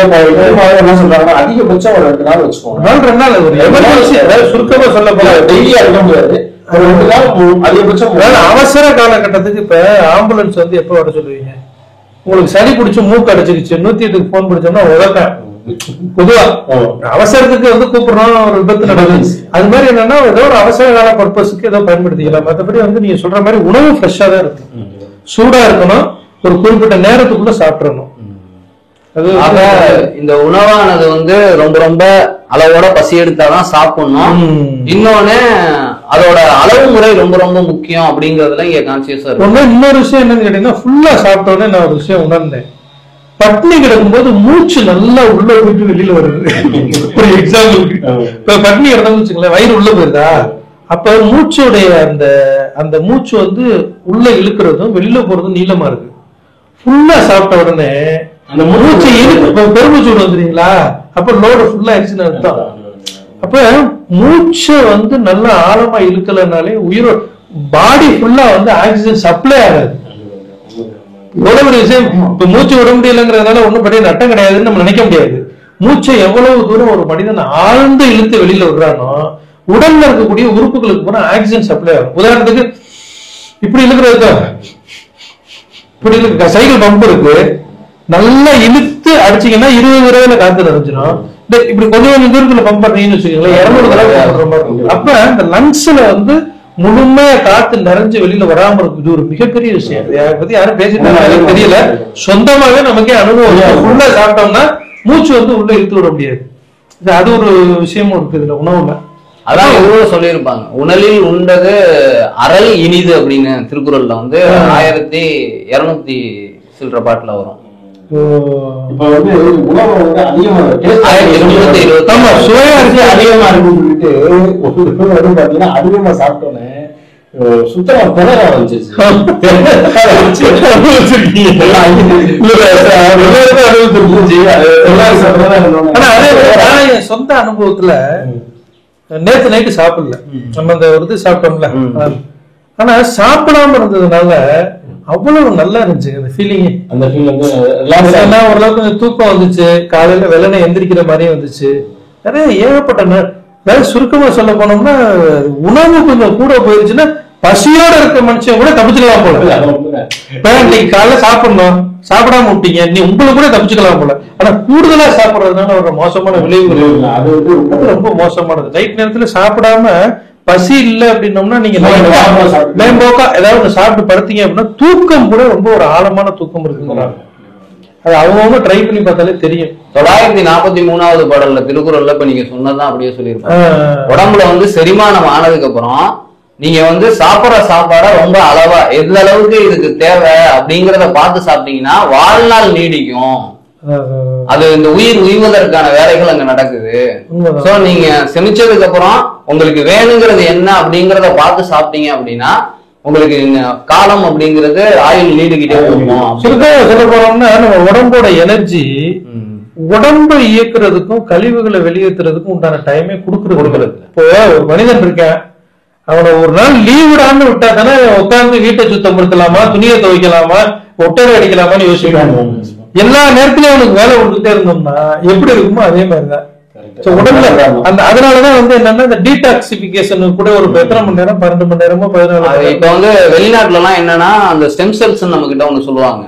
என்ன சொல்றாங்க, அதிகபட்சம் ஒரு 2 நாள் வச்சுக்கோங்க. 2 நாள் ஒரு எமர்ஜென்சி, அதாவது சுருக்கமா சொல்ல போனா டெய்லி அடிக்க முடியாது, 2 நாள் அதிகபட்சம். அவசர காலகட்டத்துக்கு இப்ப ஆம்புலன்ஸ் வந்து எப்ப வர சொல்லுவீங்க? உங்களுக்கு சளி பிடிச்சு மூக்கு அடைச்சிருச்சு, 108க்கு போன் பிடிச்சோம்னா உதப்பேன். பொதுவா அவசரத்துக்கு வந்து கூப்பிடுறோம், ஒரு விபத்து நடக்குது. அது மாதிரி என்னன்னா ஏதோ ஒரு அவசர கால பர்பஸுக்கு ஏதோ பயன்படுத்திக்கலாம். மற்றபடி வந்து நீங்க சொல்ற மாதிரி உணவு ஃப்ரெஷ்ஷா தான் இருக்கு, சூடா இருக்கணும், ஒரு குறிப்பிட்ட நேரத்துக்குள்ள சாப்பிடணும். இந்த உணவானது வந்து ரொம்ப ரொம்ப அளவோட பசி எடுத்தாதான் சாப்பிடணும். இன்னொன்னு அதோட அளவு முறை ரொம்ப ரொம்ப முக்கியம் அப்படிங்கறதுல இங்க கான்சியஸா இருக்கு. இன்னொரு விஷயம் என்னன்னு கேட்டீங்கன்னா, ஃபுல்லா சாப்பிட்டோன்னே நான் ஒரு விஷயம் உணர்ந்தேன். பட்னி கிடக்கும் போது மூச்சு நல்லா உள்ள போயிட்டு வெளியில வருது. ஒரு எக்ஸாம்பிளுக்கு இப்ப பட்னி கிடந்தோம்னு வச்சுக்கோங்களேன், வயிறு உள்ள போயிருதா, அப்ப மூச்சோடைய அந்த மூச்சு வந்து உள்ள இழுக்கிறதும் வெளியில போறதும் நீளமா இருக்கு. ஃபுல்லா சாப்பிட்ட உடனே அந்த மூச்சை பெருமூச்சு விட வந்துறீங்களா, அப்ப லோடு ஃபுல்லா ஆயிடுச்சுன்னு அர்த்தம். அப்ப மூச்சை வந்து நல்லா ஆழமா இழுக்கலனாலே உயிரோ பாடி ஃபுல்லா வந்து ஆக்சிஜன் சப்ளை ஆகாது. எவ்வளவு ஒரு விஷயம். இப்ப மூச்சு விட முடியலங்கிறதுனால ஒண்ணும் பெரிய நட்டம் கிடையாதுன்னு நம்ம நினைக்க முடியாது. மூச்சை எவ்வளவு தூரம் ஒரு மனிதன் ஆழ்ந்து இழுத்து வெளியில விடுறானோ உடல்ல இருக்கக்கூடிய உறுப்புகளுக்கு போனா ஆக்சிஜன் சப்ளை ஆகும். உதாரணத்துக்கு இப்படி இழுக்கிறதுக்கு, இப்படி இருக்கு, சைக்கிள் பம்ப் இருக்கு, நல்லா இழுத்து அடிச்சீங்கன்னா 20 தடவை காத்து நிறைஞ்சிடும். இப்படி கொஞ்சம் தூரத்துல பம்ப் பண்ணீங்கன்னு வச்சுக்கோங்களேன், 200 தடவை பண்ற மாதிரி இருக்கும். அப்ப இந்த லங்ஸ்ல வந்து முழுமையா காத்து நிறைஞ்சு வெளியில வராம இருக்கு. இது ஒரு மிகப்பெரிய விஷயம். அதை பத்தி யாரும் பேசிட்டு தெரியல, சொந்தமாவே நமக்கே அனுபவம். ஃபுல்லா சாப்பிட்டோம்னா மூச்சு வந்து உள்ள இழுத்து விட முடியாது. அது ஒரு விஷயமும் இருக்கு இதுல உணவுல. அதான் இவ்வளவு சொல்லியிருப்பாங்க, உணலில் உண்டது அறல் இனிது அப்படின்னு திருக்குறள்ல வந்து 1200 சில்ற பாட்டுல வரும். இப்ப வந்து உணவு வந்து அதிகமா சுவையா இருக்கு, அதிகமா இருக்குன்னு சொல்லிட்டு பாத்தீங்கன்னா அதிகமா சாப்பிட்டோன்னே சுத்தமா பிறரா வந்துச்சு. சொந்த அனுபவத்துல நேத்து நைட்டு சாப்பிடல, நம்ம அந்த ஒரு இது சாப்பிட்டோம்ல, ஆனா சாப்பிடாம இருந்ததுனால அவ்வளவு நல்லா இருந்துச்சு அந்த ஃபீலிங். அந்த ஃபீலிங் ஓரளவுக்கு கொஞ்சம் தூக்கம் வந்துச்சு, காலையில வெள்ளனை எந்திரிக்கிற மாதிரியும் வந்துச்சு. நிறைய ஏகப்பட்ட சுருக்கமா சொல்ல போனோம்னா உணவு கொஞ்சம் கூட போயிருச்சுன்னா பசியோட இருக்க மனுஷன் கூட தப்பிச்சுக்கலாம் போல. இப்ப இன்னைக்கு காலைல சாப்பிடணும், சாப்பிடாம விட்டீங்க, நீ உங்களுக்கு கூட தப்பிச்சுக்கலாம் போல. ஆனா கூடுதலா சாப்பிடுறதுனால ஒரு மோசமான விளைவுகள் அது ரொம்ப மோசமானது. நைட் நேரத்துல சாப்பிடாம பசி இல்ல அப்படின்னோம்னா நீங்க மேம்போக்கா ஏதாவது சாப்பிட்டு படுத்தீங்க அப்படின்னா தூக்கம் கூட ரொம்ப ஒரு ஆழமான தூக்கம் இருக்குங்கிறாங்க. அது அவங்க ட்ரை பண்ணி பார்த்தாலே தெரியும். 943வது பாடல்ல திருக்குறள்ல இப்ப நீங்க சொன்னதான் அப்படியே சொல்லியிருப்பாங்க. உடம்புல வந்து செரிமானம் ஆனதுக்கு அப்புறம் நீங்க வந்து சாப்பிடுற சாப்பாட ரொம்ப அளவா எந்த அளவுக்கு இதுக்கு தேவை அப்படிங்கறத பார்த்து சாப்பிட்டீங்கன்னா வாழ்நாள் நீடிக்கும். அது இந்த உயிர் உய்வதற்கான வேலைகள் அங்க நடக்குது. சோ நீங்க செமிச்சதுக்கு அப்புறம் உங்களுக்கு வேணுங்கிறது என்ன அப்படிங்கறத பார்த்து சாப்பிட்டீங்க அப்படின்னா உங்களுக்கு காலம் அப்படிங்கிறது ஆயுள் நீடிக்கிட்டே போகும். சுருக்கமா சொல்ல போனோம்னா நம்ம உடம்போட எனர்ஜி உடம்பை இயக்குறதுக்கும் கழிவுகளை வெளியேற்றுறதுக்கும் உண்டான டைமே கொடுக்கறது. இப்போ ஒரு மனிதன் இருக்கேன், அவனை ஒரு நாள் லீவ் விடாம விட்டா தானே உட்காந்து வீட்டை சுத்தம் படுத்தலாமா, துணியை துவைக்கலாமா, ஒட்டரை அடிக்கலாமான்னு யோசிக்கிறாங்க. எல்லா நேரத்திலயும் அவனுக்கு வேலை கொடுத்துட்டே இருந்தோம்னா எப்படி இருக்குமோ அதே மாதிரிதான் உடம்புல. அதனாலதான் வந்து என்னன்னா இந்த டீடாக்சிபிகேஷன் கூட ஒரு எத்தனை மணி நேரம் 12 மணி நேரமோ 14. இப்ப வந்து வெளிநாட்டுல எல்லாம் என்னன்னா அந்த ஸ்டெம் செல்ஸ் நம்ம கிட்ட ஒண்ணு சொல்லுவாங்க.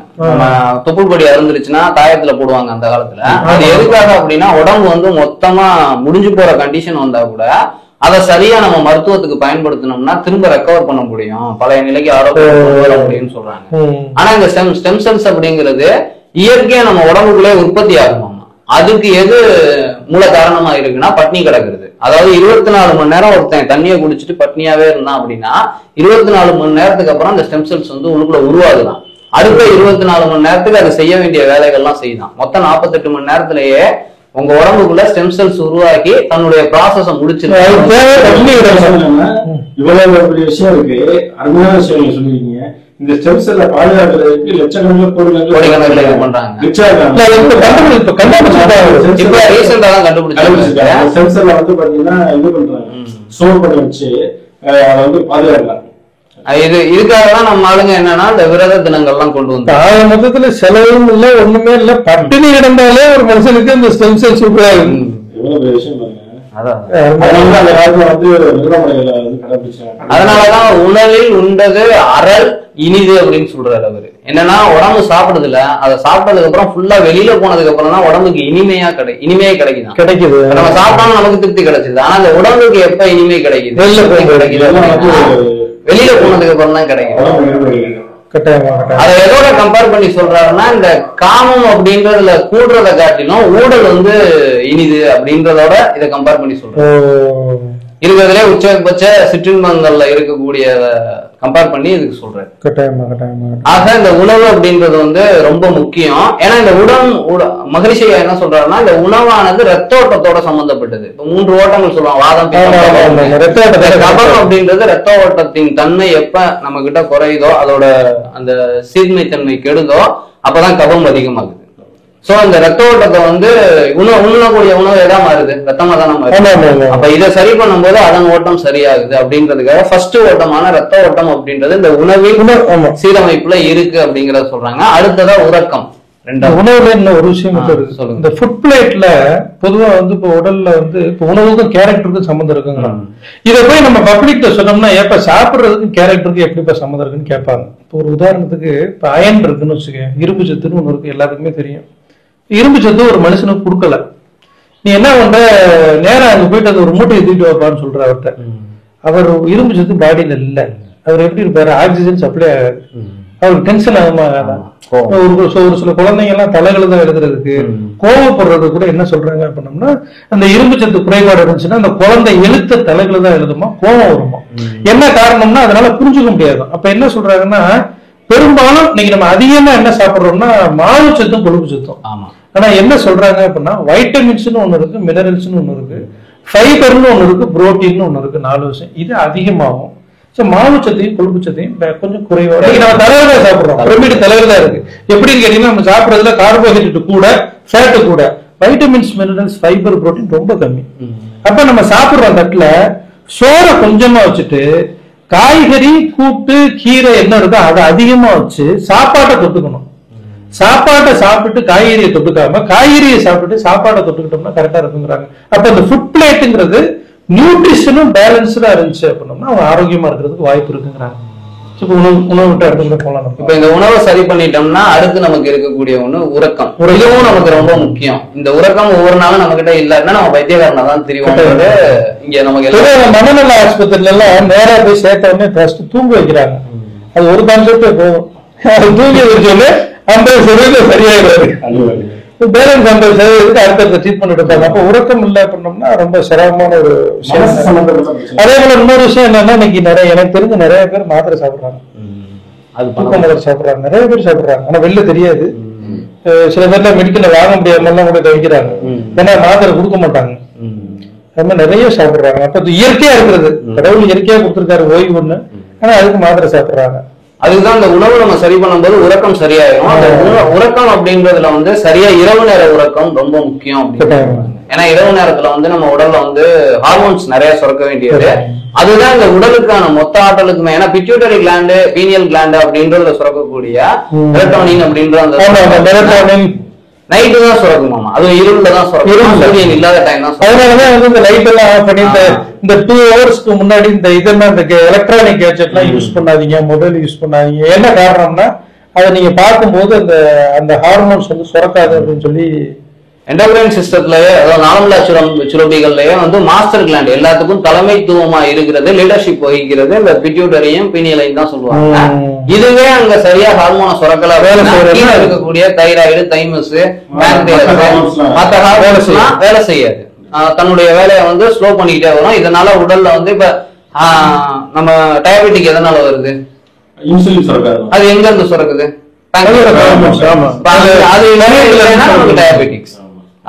தொப்புள் கொடி அறந்துருச்சுன்னா தாயத்துல போடுவாங்க அந்த காலத்துல. அது எதுக்காக அப்படின்னா உடம்பு வந்து மொத்தமா முடிஞ்சு போற கண்டிஷன் வந்தா கூட அதை சரியா நம்ம மருத்துவத்துக்கு பயன்படுத்தினோம்னா திரும்ப ரெக்கவர் பண்ண முடியும், பழைய நிலைக்கு ஆரோக்கியம் வர முடியும்னு சொல்றாங்க. ஆனா இந்த ஸ்டெம் செல்ஸ் அப்படிங்கிறது இயற்கையா நம்ம உடம்புக்குள்ளே உற்பத்தி ஆகணும். அதுக்கு எது மூல காரணமா இருக்குன்னா பட்னி கிடக்குறது. அதாவது 24 மணி நேரம் ஒருத்தன் தண்ணியை குடிச்சிட்டு பட்னியாவே இருந்தான் அப்படின்னா 24 மணி நேரத்துக்கு அப்புறம் அந்த ஸ்டெம் செல்ஸ் வந்து உள்ளுக்குள்ள உருவாகுதான். அடுத்த 24 மணி நேரத்துக்கு அது செய்ய வேண்டிய வேலைகள்லாம் செய்யுதான். மொத்தம் 48 மணி நேரத்திலேயே உங்க உடம்புக்குள்ள ஸ்டெம் செல்ஸ் உருவாக்கி தன்னுடைய ப்ராசஸ முடிச்சிருக்கு. இவ்வளவு பெரிய விஷயம் இருக்கு, அருமையான விஷயம் நீங்க சொல்லிருக்கீங்க. இந்த ஸ்டெம் செல்ல பாதுகாக்கிறதுக்கு லட்சக்கணக்கில் கோடிக்கணக்கில் பண்றாங்க. ஸ்டெம் செல்ல வந்து பாத்தீங்கன்னா இது பண்றாங்க, ஸ்டோர் பண்ணி வச்சு அதை வந்து பாதுகாக்கிறாங்க. இது இதுக்காகதான் நம்ம ஆளுங்க என்னன்னா இந்த விரத தினங்கள்லாம் கொண்டு வந்து மொத்தத்துல செலவும் இல்ல ஒண்ணுமே இல்ல, பட்டினி கிடந்தாலே ஒரு மனுஷனுக்கு இந்த ஸ்டெம் செல்ஸ் உருவாகுது. எவ்வளவு பெரிய விஷயம் பாருங்க. அந்த காலத்துல வந்து விரதமுறைகளை வந்து கடைபிடிச்சாங்க. அதனாலதான் உணவில் உண்டது அறல் இனிது அப்படின்னு சொல்றாரு அவரு. என்னன்னா உடம்பு சாப்பிடுது இல்ல, அதை சாப்பிட்டதுக்கு அப்புறம் ஃபுல்லா வெளியில போனதுக்கு அப்புறம் தான் உடம்புக்கு இனிமையே கிடைக்குது. நம்ம சாப்பிட்டாலும் நமக்கு திருப்தி கிடைச்சிது. ஆனா அந்த உடம்புக்கு எப்ப இனிமை கிடைக்குது, வெளியில போனதுக்கு அப்புறம் தான் கிடைக்குது. அதை எதோட கம்பேர் பண்ணி சொல்றாருன்னா இந்த காமம் அப்படின்றதுல கூடுறத காட்டிலும் ஊழல் வந்து இனிது அப்படின்றதோட இதை கம்பேர் பண்ணி சொல்றாரு. இருக்கிறதுலே உச்சபட்ச சிற்றின்பங்கள்ல இருக்கக்கூடிய கம்பேர் பண்ணி இதுக்கு சொல்றாரு. ஆக இந்த உணவு அப்படின்றது வந்து ரொம்ப முக்கியம். ஏன்னா இந்த மகரிஷி என்ன சொல்றாருன்னா இந்த உணவானது ரத்த ஓட்டத்தோட சம்பந்தப்பட்டது. இப்ப 3 ஓட்டங்கள் சொல்லுவாங்க, வாதம், கபம் அப்படின்றது ரத்த ஓட்டத்தின் தன்மை எப்ப நம்ம கிட்ட குறையுதோ, அதோட அந்த சீர்மை தன்மை கெடுதோ அப்பதான் கபம் அதிகமாகுது. சோ இந்த ரத்த ஓட்டத்தை வந்து உண்ணக்கூடிய உணவு எதா மாறுது, ரத்தமா தானே மாறுது. அப்ப இதை சரி பண்ணும் போது அதன் ஓட்டம் சரியாகுது அப்படின்றதுக்காக ஃபர்ஸ்ட் ஓட்டமான ரத்த ஓட்டம் அப்படின்றது இந்த உணவின் சீரமைப்புல இருக்கு அப்படிங்கறத சொல்றாங்க. அடுத்ததா உறக்கம். உணவுல என்ன ஒரு விஷயம் சொல்லுங்க. இந்த ஃபுட் பிளேட்ல பொதுவா வந்து இப்ப உடல்ல வந்து இப்ப உணவுக்கும் கேரக்டருக்கும் சம்மந்தம் இருக்குங்க. இதை போய் நம்ம பப்ளிக்ல சொன்னோம்னா எப்ப சாப்பிடுறதுக்கும் கேரக்டருக்கு எப்படிப்பா சம்மந்தம் இருக்குன்னு கேட்பாங்க. இப்போ ஒரு உதாரணத்துக்கு இப்ப அயன் இருக்குன்னு வச்சுக்க, இரும்பு சத்துன்னு ஒண்ணு இருக்கு, எல்லாத்துக்குமே தெரியும். இரும்பு சத்து ஒரு மனுஷனுக்கு கொடுக்கல, நீ என்ன பண்ற, நேரம் அங்க போயிட்டு அது ஒரு மூட்டையை தூக்கிட்டு வைப்பான்னு சொல்ற அவர்கிட்ட. அவர் இரும்பு சத்து பாடியில இல்ல, அவர் எப்படி இருப்பாரு, ஆக்சிஜன் சப்ளை ஆகாது, அவருக்கு டென்ஷன் ஆகாதான். ஒரு சில குழந்தைங்க எல்லாம் தலைகள் தான் எழுதுறதுக்கு, கோவப்படுறது கூட என்ன சொல்றாங்க அப்படின்னோம்னா அந்த இரும்பு சத்து குறைபாடு இருந்துச்சுன்னா அந்த குழந்தை எழுத்த தலைகளை தான் எழுதுமா, கோவம் வருமா. என்ன காரணம்னா அதனால புரிஞ்சுக்க முடியாது. அப்ப என்ன சொல்றாங்கன்னா பெரும்பாலும் இன்னைக்கு நம்ம அதிகமா என்ன சாப்பிடுறோம்னா மாவு சத்தும் கொழுப்பு சத்தும். ஆனா என்ன சொல்றாங்க அப்படின்னா வைட்டமின்ஸ்னு ஒண்ணு இருக்கு, மினரல்ஸ்னு ஒண்ணு இருக்கு, ஃபைபர்னு ஒண்ணு இருக்கு, புரோட்டீன் ஒண்ணு இருக்கு, 4 விஷயம். இது அதிகமாகும். மாவு சத்தையும் கொழுப்பு சத்தையும் கொஞ்சம் குறைவா நம்ம தலைவர் தான் சாப்பிடுறோம், பிரமிடு தலைவர் தான் இருக்கு. எப்படின்னு கேட்டீங்கன்னா நம்ம சாப்பிடுறதுல கார்போஹைட்ரேட் கூட, ஃபேட் கூட, வைட்டமின்ஸ், மினரல்ஸ், ஃபைபர், புரோட்டீன் ரொம்ப கம்மி. அப்ப நம்ம சாப்பிடுற தட்டுல சோறை கொஞ்சமா வச்சுட்டு காய்கறி, கூட்டு, கீரை என்ன இருக்கோ அதை அதிகமா வச்சு சாப்பாட்டை தொட்டுக்கணும். சாப்பாட்டை சாப்பிட்டு காய்கறியை தொட்டுக்காம காய்கறியை சாப்பிட்டு சாப்பாட்டை தொட்டுக்கிட்டோம்னா கரெக்டா இருக்குங்கிறாங்க. அப்ப இந்த ஃபுட் பிளேட்டுங்கிறது நியூட்ரிஷனும் பேலன்ஸ்டா இருந்துச்சு அப்படின்னோம்னா அவங்க ஆரோக்கியமா இருக்கிறதுக்கு வாய்ப்பு இருக்குங்கிறாங்க. உணவு விட்டு அடுத்து போகலாம். இப்ப இந்த உணவை சரி பண்ணிட்டோம்னா அடுத்து நமக்கு இருக்கக்கூடிய ஒண்ணு உறக்கம். இதுவும் நமக்கு ரொம்ப முக்கியம். இந்த உறக்கம் ஒவ்வொரு நாளும் நம்ம கிட்ட இல்லன்னா நம்ம பைத்தியக்காரனா தான் தெரியும். இங்க நமக்கு மனநல ஆஸ்பத்திரியில எல்லாம் நேரா போய் சேர்த்த உடனே ஃபர்ஸ்ட் தூங்க வைக்கிறாங்க. அது ஒரு கான்செப்டே போதும். தூங்கி வச்சோன்னு 50% சரியாயிடுவாரு. பேலன்ஸ் 50% அடுத்த ட்ரீட்மெண்ட் எடுப்பாங்க. அப்ப உறக்கம் இல்லை பண்ணோம்னா ரொம்ப சிரமமான ஒரு விஷயம். அதே போல இன்னொரு விஷயம் என்னன்னா, இன்னைக்கு எனக்கு தெரிஞ்ச நிறைய பேர் மாத்திரை சாப்பிடுறாங்க. தூக்கம் மாத்திரை சாப்பிடுறாங்க, நிறைய பேர் சாப்பிடுறாங்க. ஆனா வெளில தெரியாது. சில பேர்ல மெடிக்கல்ல வாங்க முடியாம கூட தவிக்கிறாங்க. ஏன்னா மாத்திரை கொடுக்க மாட்டாங்க. அது மாதிரி நிறைய சாப்பிடுறாங்க. அப்ப இயற்கையா இருக்கிறது, கடவுள் இயற்கையா கொடுத்துருக்காரு ஓய்வு ஒண்ணு, ஆனா அதுக்கு மாத்திரை சாப்பிடுறாங்க. அதுதான் இந்த உணவு நம்ம சரி பண்ணும்போது உறக்கம் சரியாயிடும். அந்த உறக்கம் அப்படின்றதுல வந்து சரியா இரவு நேர உறக்கம் ரொம்ப முக்கியம். ஏன்னா இரவு நேரத்துல வந்து நம்ம உடல்ல வந்து ஹார்மோன்ஸ் நிறைய சுரக்க வேண்டியது. அதுதான் இந்த உடலுக்கான மொத்த ஆற்றலுக்குமே. ஏன்னா பிட்யூட்டரி கிளாண்டு, பீனியல் கிளாண்டு அப்படின்றதுல சுரக்கக்கூடிய மெலட்டோனின் அப்படின்ற அந்த நைட்டு தான் சுரக்குமாமா. அது இருள்ல தான் சுரக்கும். சூரியன் இல்லாத டைம் தான். அதனாலதான் வந்து இந்த லைட் எல்லாம் ஆஃப் பண்ணி இந்த 2 hours முன்னாடி இந்த இதெல்லாம் இந்த எலக்ட்ரானிக் கேட்ஜெட் எல்லாம் யூஸ் பண்ணாதீங்க, மொபைல் யூஸ் பண்ணாதீங்க. என்ன காரணம்னா அதை நீங்க பார்க்கும்போது அந்த ஹார்மோன்ஸ் வந்து சுரக்காது அப்படின்னு சொல்லி எண்டோக்ரைன் சிஸ்டத்திலேயே, அதாவது நாளமில்லா சுரபிகள்லயே வந்து மாஸ்டர் கிளாண்ட் எல்லாத்துக்கும் தலைமைத்துவமா இருக்கிறது, லீடர்ஷிப் வகிக்கிறது இந்த பிட்யூட்டரியும் பீனியலையும் தான் சொல்லுவாங்க. இதுவே அங்க சரியா ஹார்மோன சுரக்கலா வேலை செய்யறது இருக்கக்கூடிய தைராய்டு, தைமஸ், மற்ற ஹார்மோன்ஸ் வேலை செய்யாது. தன்னுடைய வேலையை வந்து ஸ்லோ பண்ணிக்கிட்டே வரும். இதனால உடல்ல வந்து இப்ப நம்ம டயபெட்டிக் எதனால வருது? இன்சுலின் சுரக்காது. அது எங்க இருந்து சுரக்குது? டயபெட்டிக்ஸ்.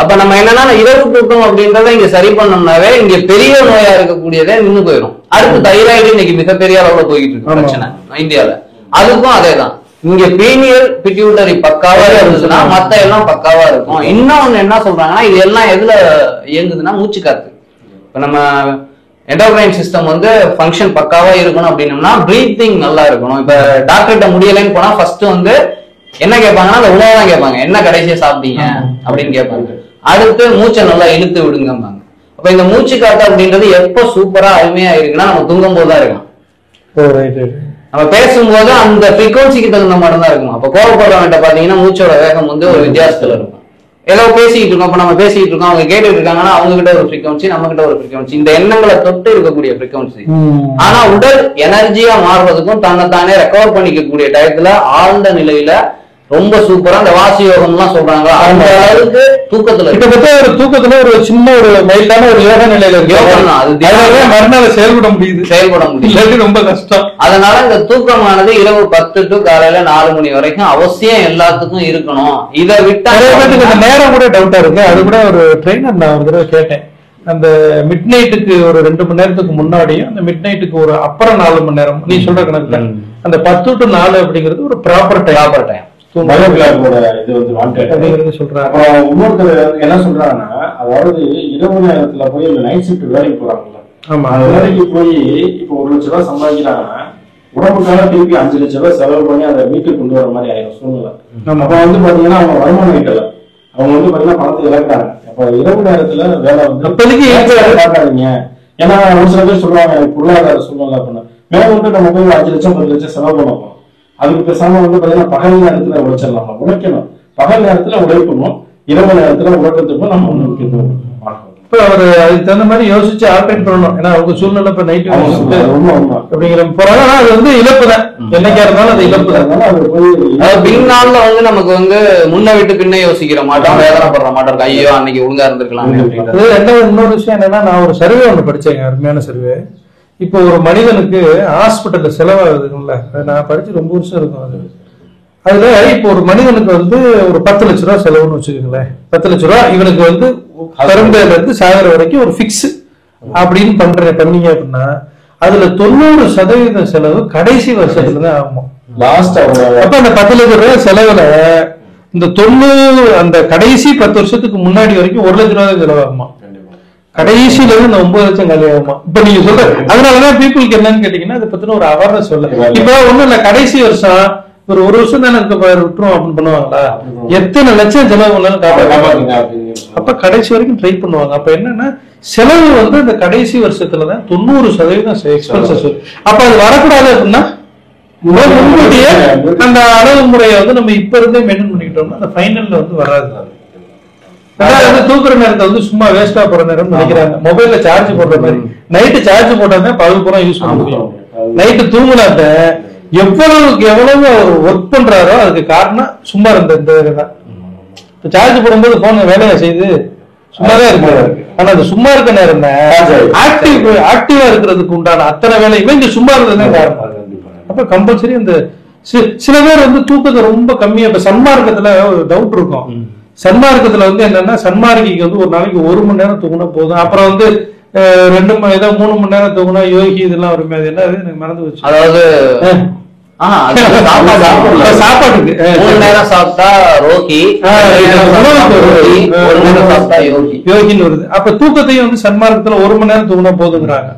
அப்ப நம்ம என்னன்னா இரவு தூக்கம் அப்படின்றத இங்க சரி பண்ணோம்னாவே இங்க பெரிய நோயா இருக்கக்கூடியதே நின்று போயிடும். அடுத்து தைராய்டு இன்னைக்கு மிகப்பெரிய அளவுல போயிட்டு இருக்கு பிரச்சனை இந்தியால. அதுக்கும் அதேதான். இங்க பீனியல் பிட்யூட்டரி பக்காவா இருந்துச்சுன்னா மத்த எல்லாம் பக்காவா இருக்கும். இன்னொன்னு என்ன சொல்றாங்கன்னா, இது எல்லாம் எதுல இயங்குதுன்னா மூச்சு காத்து. இப்ப நம்ம எண்டோக்ரைன் சிஸ்டம் வந்து ஃபங்க்ஷன் பக்காவா இருக்கணும் அப்படின்னம்னா பிரீத்திங் நல்லா இருக்கணும். இப்ப டாக்டர்கிட்ட முடியலைன்னு போனா ஃபர்ஸ்ட் வந்து என்ன கேட்பாங்கன்னா அந்த உணவு தான் கேட்பாங்க. என்ன கடைசியா சாப்பிட்டீங்க அப்படின்னு கேட்பாங்க. அடுத்து மூச்சை நல்லா இழுத்து விடுங்கம்பாங்க. அப்ப இந்த மூச்சு காத்து அப்படின்றது எப்ப சூப்பரா அருமையா இருக்குன்னா நம்ம தூங்கும் போதுதான் இருக்கும். நம்ம பேசும்போது அந்த ஃப்ரீக்வன்சிக்கு தகுந்த மாதிரி தான் இருக்கும். அப்ப கோவப்படுறவங்கிட்ட பாத்தீங்கன்னா மூச்சோட வேகம் வந்து ஒரு வித்தியாசத்துல இருக்கும். ஏதோ பேசிட்டு இருக்கோம், அப்ப நம்ம பேசிட்டு இருக்கோம், அவங்க கேட்டுட்டு இருக்காங்கன்னா அவங்க கிட்ட ஒரு ஃப்ரீக்வன்சி, நம்ம கிட்ட ஒரு ஃப்ரீக்வன்சி, இந்த எண்ணங்களை தொட்டு இருக்கக்கூடிய ஃப்ரீக்வன்சி. ஆனா உடல் எனர்ஜியா மாறுறதுக்கும் தன்னைத்தானே ரெக்கவர் பண்ணிக்கக்கூடிய டயத்துல ஆழ்ந்த நிலையில ரொம்ப சூப்பரா இந்த வாசி யோகம் எல்லாம் சொல்றாங்க. அந்த அளவுக்கு தூக்கத்துல கிட்டத்தட்ட ஒரு தூக்கத்துல ஒரு சின்ன ஒரு மைல்டான ஒரு யோக நிலையில இருக்கு. மறுநாள் செயல்பட முடியுது, ரொம்ப கஷ்டம். அதனால இந்த தூக்கமானது இரவு 10 to காலையில 4 மணி வரைக்கும் அவசியம் எல்லாத்துக்கும் இருக்கணும். இதை விட்டா நேரம் கூட டவுட்டா இருக்கு. அது கூட ஒரு ட்ரெயினர் நான் ஒரு தடவை கேட்டேன். அந்த மிட் நைட்டுக்கு ஒரு 2 மணி நேரத்துக்கு முன்னாடியும் அந்த மிட் நைட்டுக்கு ஒரு அப்புறம் 4 மணி நேரம் நீ சொல்ற கணக்குல அந்த 10 to 4 அப்படிங்கிறது ஒரு ப்ராப்பர் டைம். இது வந்து இன்னொருத்தர் என்ன சொல்றாங்கன்னா, அதாவது இரவு நேரத்துல போய் நைட் ஷிஃப்ட் வேலைக்கு போறாங்கல்ல, அந்த வேலைக்கு போய் இப்ப 1 லட்சம் ரூபாய் சம்பாதிக்கிறாங்கன்னா உடம்புக்காக திருப்பி 5 லட்சம் ரூபாய் செலவு பண்ணி அதை வீட்டுக்கு கொண்டு வர மாதிரி ஆயிரும் சூழ்நிலை. அப்ப வந்து பாத்தீங்கன்னா அவங்க வருமானம் ஈட்டல, அவங்க வந்து பாத்தீங்கன்னா பணத்தை இழக்கிறாங்க. அப்ப இரவு நேரத்துல வேலை வந்து பார்க்காதீங்க. ஏன்னா ஒரு சில பேர் சொல்லுவாங்க பொருளாதார சூழ்நிலை அப்படின்னா மேல வந்து நம்ம போய் 5 லட்சம் 10 லட்சம் செலவு பண்ணணும். அதுக்கு பேசாம வந்து பாத்தீங்கன்னா பகல் நேரத்துல உழைச்சிடலாம், உழைக்கணும். பகல் நேரத்துல உழைக்கணும், இரவு நேரத்துல உழைக்கிறதுக்கும் நம்ம முக்கியத்துவம். இப்ப அவரு அதுக்கு தகுந்த மாதிரி யோசிச்சு ஆப்ரேட் பண்ணணும். ஏன்னா அவங்க சூழ்நிலை இப்ப நைட்டு அப்படிங்கிற போறாங்க. அது வந்து இழப்பு தான், என்னைக்கா இருந்தாலும் அது இழப்பு தான். அது பின்னால வந்து நமக்கு வந்து முன்ன விட்டு பின்ன யோசிக்கிற மாட்டோம், வேதனைப்படுற மாட்டோம். ஐயோ அன்னைக்கு ஒழுங்கா இருந்திருக்கலாம். இன்னொரு விஷயம் என்னன்னா, நான் ஒரு சர்வே ஒண்ணு படிச்சேங்க, அருமையான சர்வே. இப்போ ஒரு மனிதனுக்கு ஹாஸ்பிட்டல்ல செலவாகுதுங்கள, நான் படிச்சு ரொம்ப வருஷம் இருக்கும். அதுல இப்போ ஒரு மனிதனுக்கு வந்து ஒரு 10 லட்ச ரூபா செலவுன்னு வச்சுக்கோங்களேன். 10 லட்ச ரூபா இவனுக்கு வந்து பிறந்ததுல இருந்து சாகர வரைக்கும் ஒரு பிக்ஸ் அப்படின்னு பண்ணீங்க அப்படின்னா அதுல 90% செலவு கடைசி வருஷத்துலதான் ஆகும். அப்ப அந்த 10 லட்ச ரூபாய் செலவுல இந்த 90 அந்த கடைசி 10 வருஷத்துக்கு முன்னாடி வரைக்கும் 1 லட்ச ரூபாய் செலவாகுமா. கடைசியில இருந்து 9 லட்சம் காலியாகுமா. இப்ப நீங்க சொல்ற அதனாலதான் பீப்புளுக்கு என்னன்னு கேட்டீங்கன்னா அதை பத்தின ஒரு அவேர்னஸ் சொல்ல. இப்ப ஒண்ணும் இல்ல, கடைசி வருஷம் ஒரு வருஷம் தானே விட்டுரும் அப்படின்னு பண்ணுவாங்களா, எத்தனை லட்சம் செலவு பண்ணாலும் காப்பாங்க. அப்ப கடைசி வரைக்கும் ட்ரை பண்ணுவாங்க. அப்ப என்னன்னா செலவு வந்து அந்த கடைசி வருஷத்துலதான் 90% எக்ஸ்பென்சஸ். அப்ப அது வரக்கூடாது அப்படின்னா முன்கூட்டியே அந்த அளவு முறையை வந்து நம்ம இப்ப இருந்தே மெயின்டைன் பண்ணிக்கிட்டோம்னா அந்த ஃபைனல்ல வந்து வராது. வந்து தூக்குற நேரத்தை வந்து சும்மா வேஸ்டா போற நேரம் நினைக்கிறாங்க. மொபைல்ல சார்ஜ் போடுற மாதிரி நைட்டு சார்ஜ் போட்டாதான் பகல் பூரா யூஸ் பண்ண முடியும். நைட்டு தூங்குனாட்ட எவ்வளவுக்கு எவ்வளவு ஒர்க் பண்றாரோ அதுக்கு காரணம் சும்மா இருந்த இந்த இதுதான். இப்ப சார்ஜ் போடும்போது போன வேலையை செய்து சும்மாதான் இருக்காரு. ஆனா அது சும்மா இருக்க நேரம் ஆக்டிவா இருக்கிறதுக்கு உண்டான அத்தனை வேலையுமே இங்க சும்மா இருந்ததுதான் காரணம். அப்ப கம்பல்சரி இந்த சில பேர் வந்து தூக்கத்தை ரொம்ப கம்மியா, இப்ப சன்மார்க்கத்துல டவுட் இருக்கும். சன்மார்க்கத்துல வந்து என்னன்னா சன்மார்க்கிக்கு வந்து ஒரு நாளைக்கு 1 மணி நேரம் தூங்கினா போதும். அப்புறம் வந்து 2 ஏதோ 3 மணி நேரம் தூங்கினா யோகி இதெல்லாம் வருமே. அது என்ன எனக்கு மறந்து வச்சு. அதாவது சாப்பாட்டுக்கு 3 நேரம் சாப்பிட்டா ரோகி, 1 நேரம் சாப்பிட்டா யோகின்னு வருது. அப்ப தூக்கத்தையும் வந்து சன்மார்க்கத்துல 1 மணி நேரம் தூங்கினா போதுங்கிறாங்க.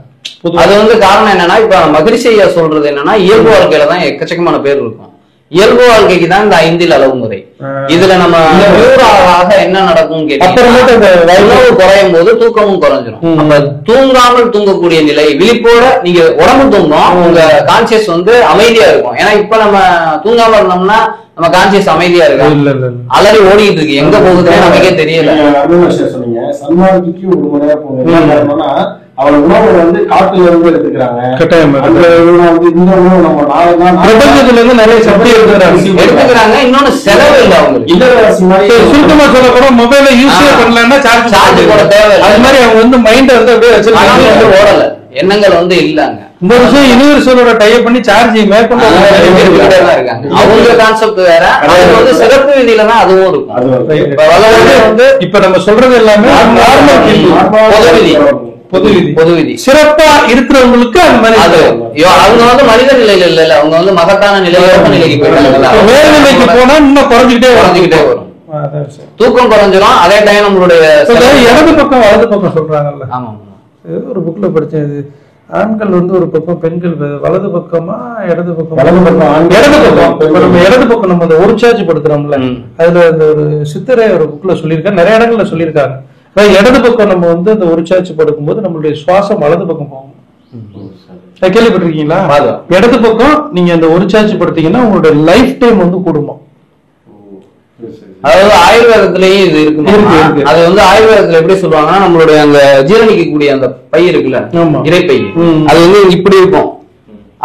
அது வந்து காரணம் என்னன்னா, இப்ப மகரிஷி ஐயா சொல்றது என்னன்னா, இயல்பு வாழ்க்கையில தான் எக்கச்சக்கமான பேர் இருக்கும். இயல்பு வாழ்க்கைக்கு தான் இந்த 5 அளவு முறை. இதுல நம்ம என்ன நடக்கும் உணவு குறையும் போது தூக்கமும் குறைஞ்சிரும். அப்ப தூங்காமல் தூங்கக்கூடிய நிலை, விழிப்போட நீங்க உடம்பு தூங்கும், உங்க கான்சியஸ் வந்து அமைதியா இருக்கும். ஏன்னா இப்ப நம்ம தூங்காம இருந்தோம்னா நம்ம கான்சியஸ் அமைதியா இருக்கு, அலறி ஓடிட்டு இருக்கு, எங்க போகுதுன்னு நமக்கே தெரியல. சொன்னீங்க சன்மார்க்கிக்கு 1 மணி நேரம் போகுது. அவளை உணவு வந்து காட்டுல இருந்து எடுத்துக்கிறாங்க. பிரபஞ்சத்துல இருந்து நிறைய சக்தி எடுத்துக்கிறாங்க. இன்னொன்னு செலவு இல்லை அவங்களுக்கு. சுத்தமா சொல்ல கூட மொபைல யூஸ் பண்ணலன்னா சார்ஜ் போட தேவை. அது மாதிரி அவங்க வந்து மைண்ட் வந்து அப்படியே வச்சிருக்காங்க. ஓடல, எண்ணங்கள் வந்து இல்லங்க. இந்த வருஷம் யூனிவர்சலோட டைப் பண்ணி சார்ஜ் மேற்கொண்டு இருக்காங்க. அவங்க கான்செப்ட் வேற, அது வந்து சிறப்பு விதியில தான் அதுவும் இருக்கும். இப்ப நம்ம சொல்றது எல்லாமே பொது விதி. சிறப்பா இருக்கிறவங்களுக்கு அந்த மாதிரி அவங்க வந்து மனித நிலையில இல்ல, அவங்க வந்து மகத்தான நிலையோட நிலைக்கு போயிட்டாங்க. மேல்நிலைக்கு போனா இன்னும் குறைஞ்சுக்கிட்டே வரும். தூக்கம் குறைஞ்சிரும். அதே டைம் நம்மளுடைய இடது பக்கம் வலது பக்கம் சொல்றாங்கல்ல. ஆமா, ஒரு புக்ல படிச்சது. ஆண்கள் வந்து ஒரு பக்கம், பெண்கள் வலது பக்கமா இடது பக்கம்? இடது பக்கம். இடது பக்கம் நம்ம அந்த ஒரு சார்ஜ் படுத்துறோம்ல, அதுல அந்த ஒரு சித்தரை ஒரு புக்ல சொல்லியிருக்காங்க, நிறைய இடங்கள்ல சொல்லியிருக்காங்க. இடது பக்கம் நம்ம வந்து அந்த ஒரு சார்ஜ் படுக்கும் போது நம்மளுடைய சுவாசம் வலது பக்கம் போகும். கேள்விப்பட்டிருக்கீங்களா? இடது பக்கம் நீங்க அந்த ஒரு சார்ஜ் படுத்தீங்கன்னா உங்களுடைய லைஃப் டைம் வந்து கூடுமா. அதாவது ஆயுர்வேதத்திலேயும் இது இருக்கு. அது வந்து ஆயுர்வேதத்துல எப்படி சொல்லுவாங்கன்னா, நம்மளுடைய அந்த ஜீரணிக்கக்கூடிய அந்த பை இருக்குல்ல, இறைப்பை, அது வந்து இப்படி இருக்கும்.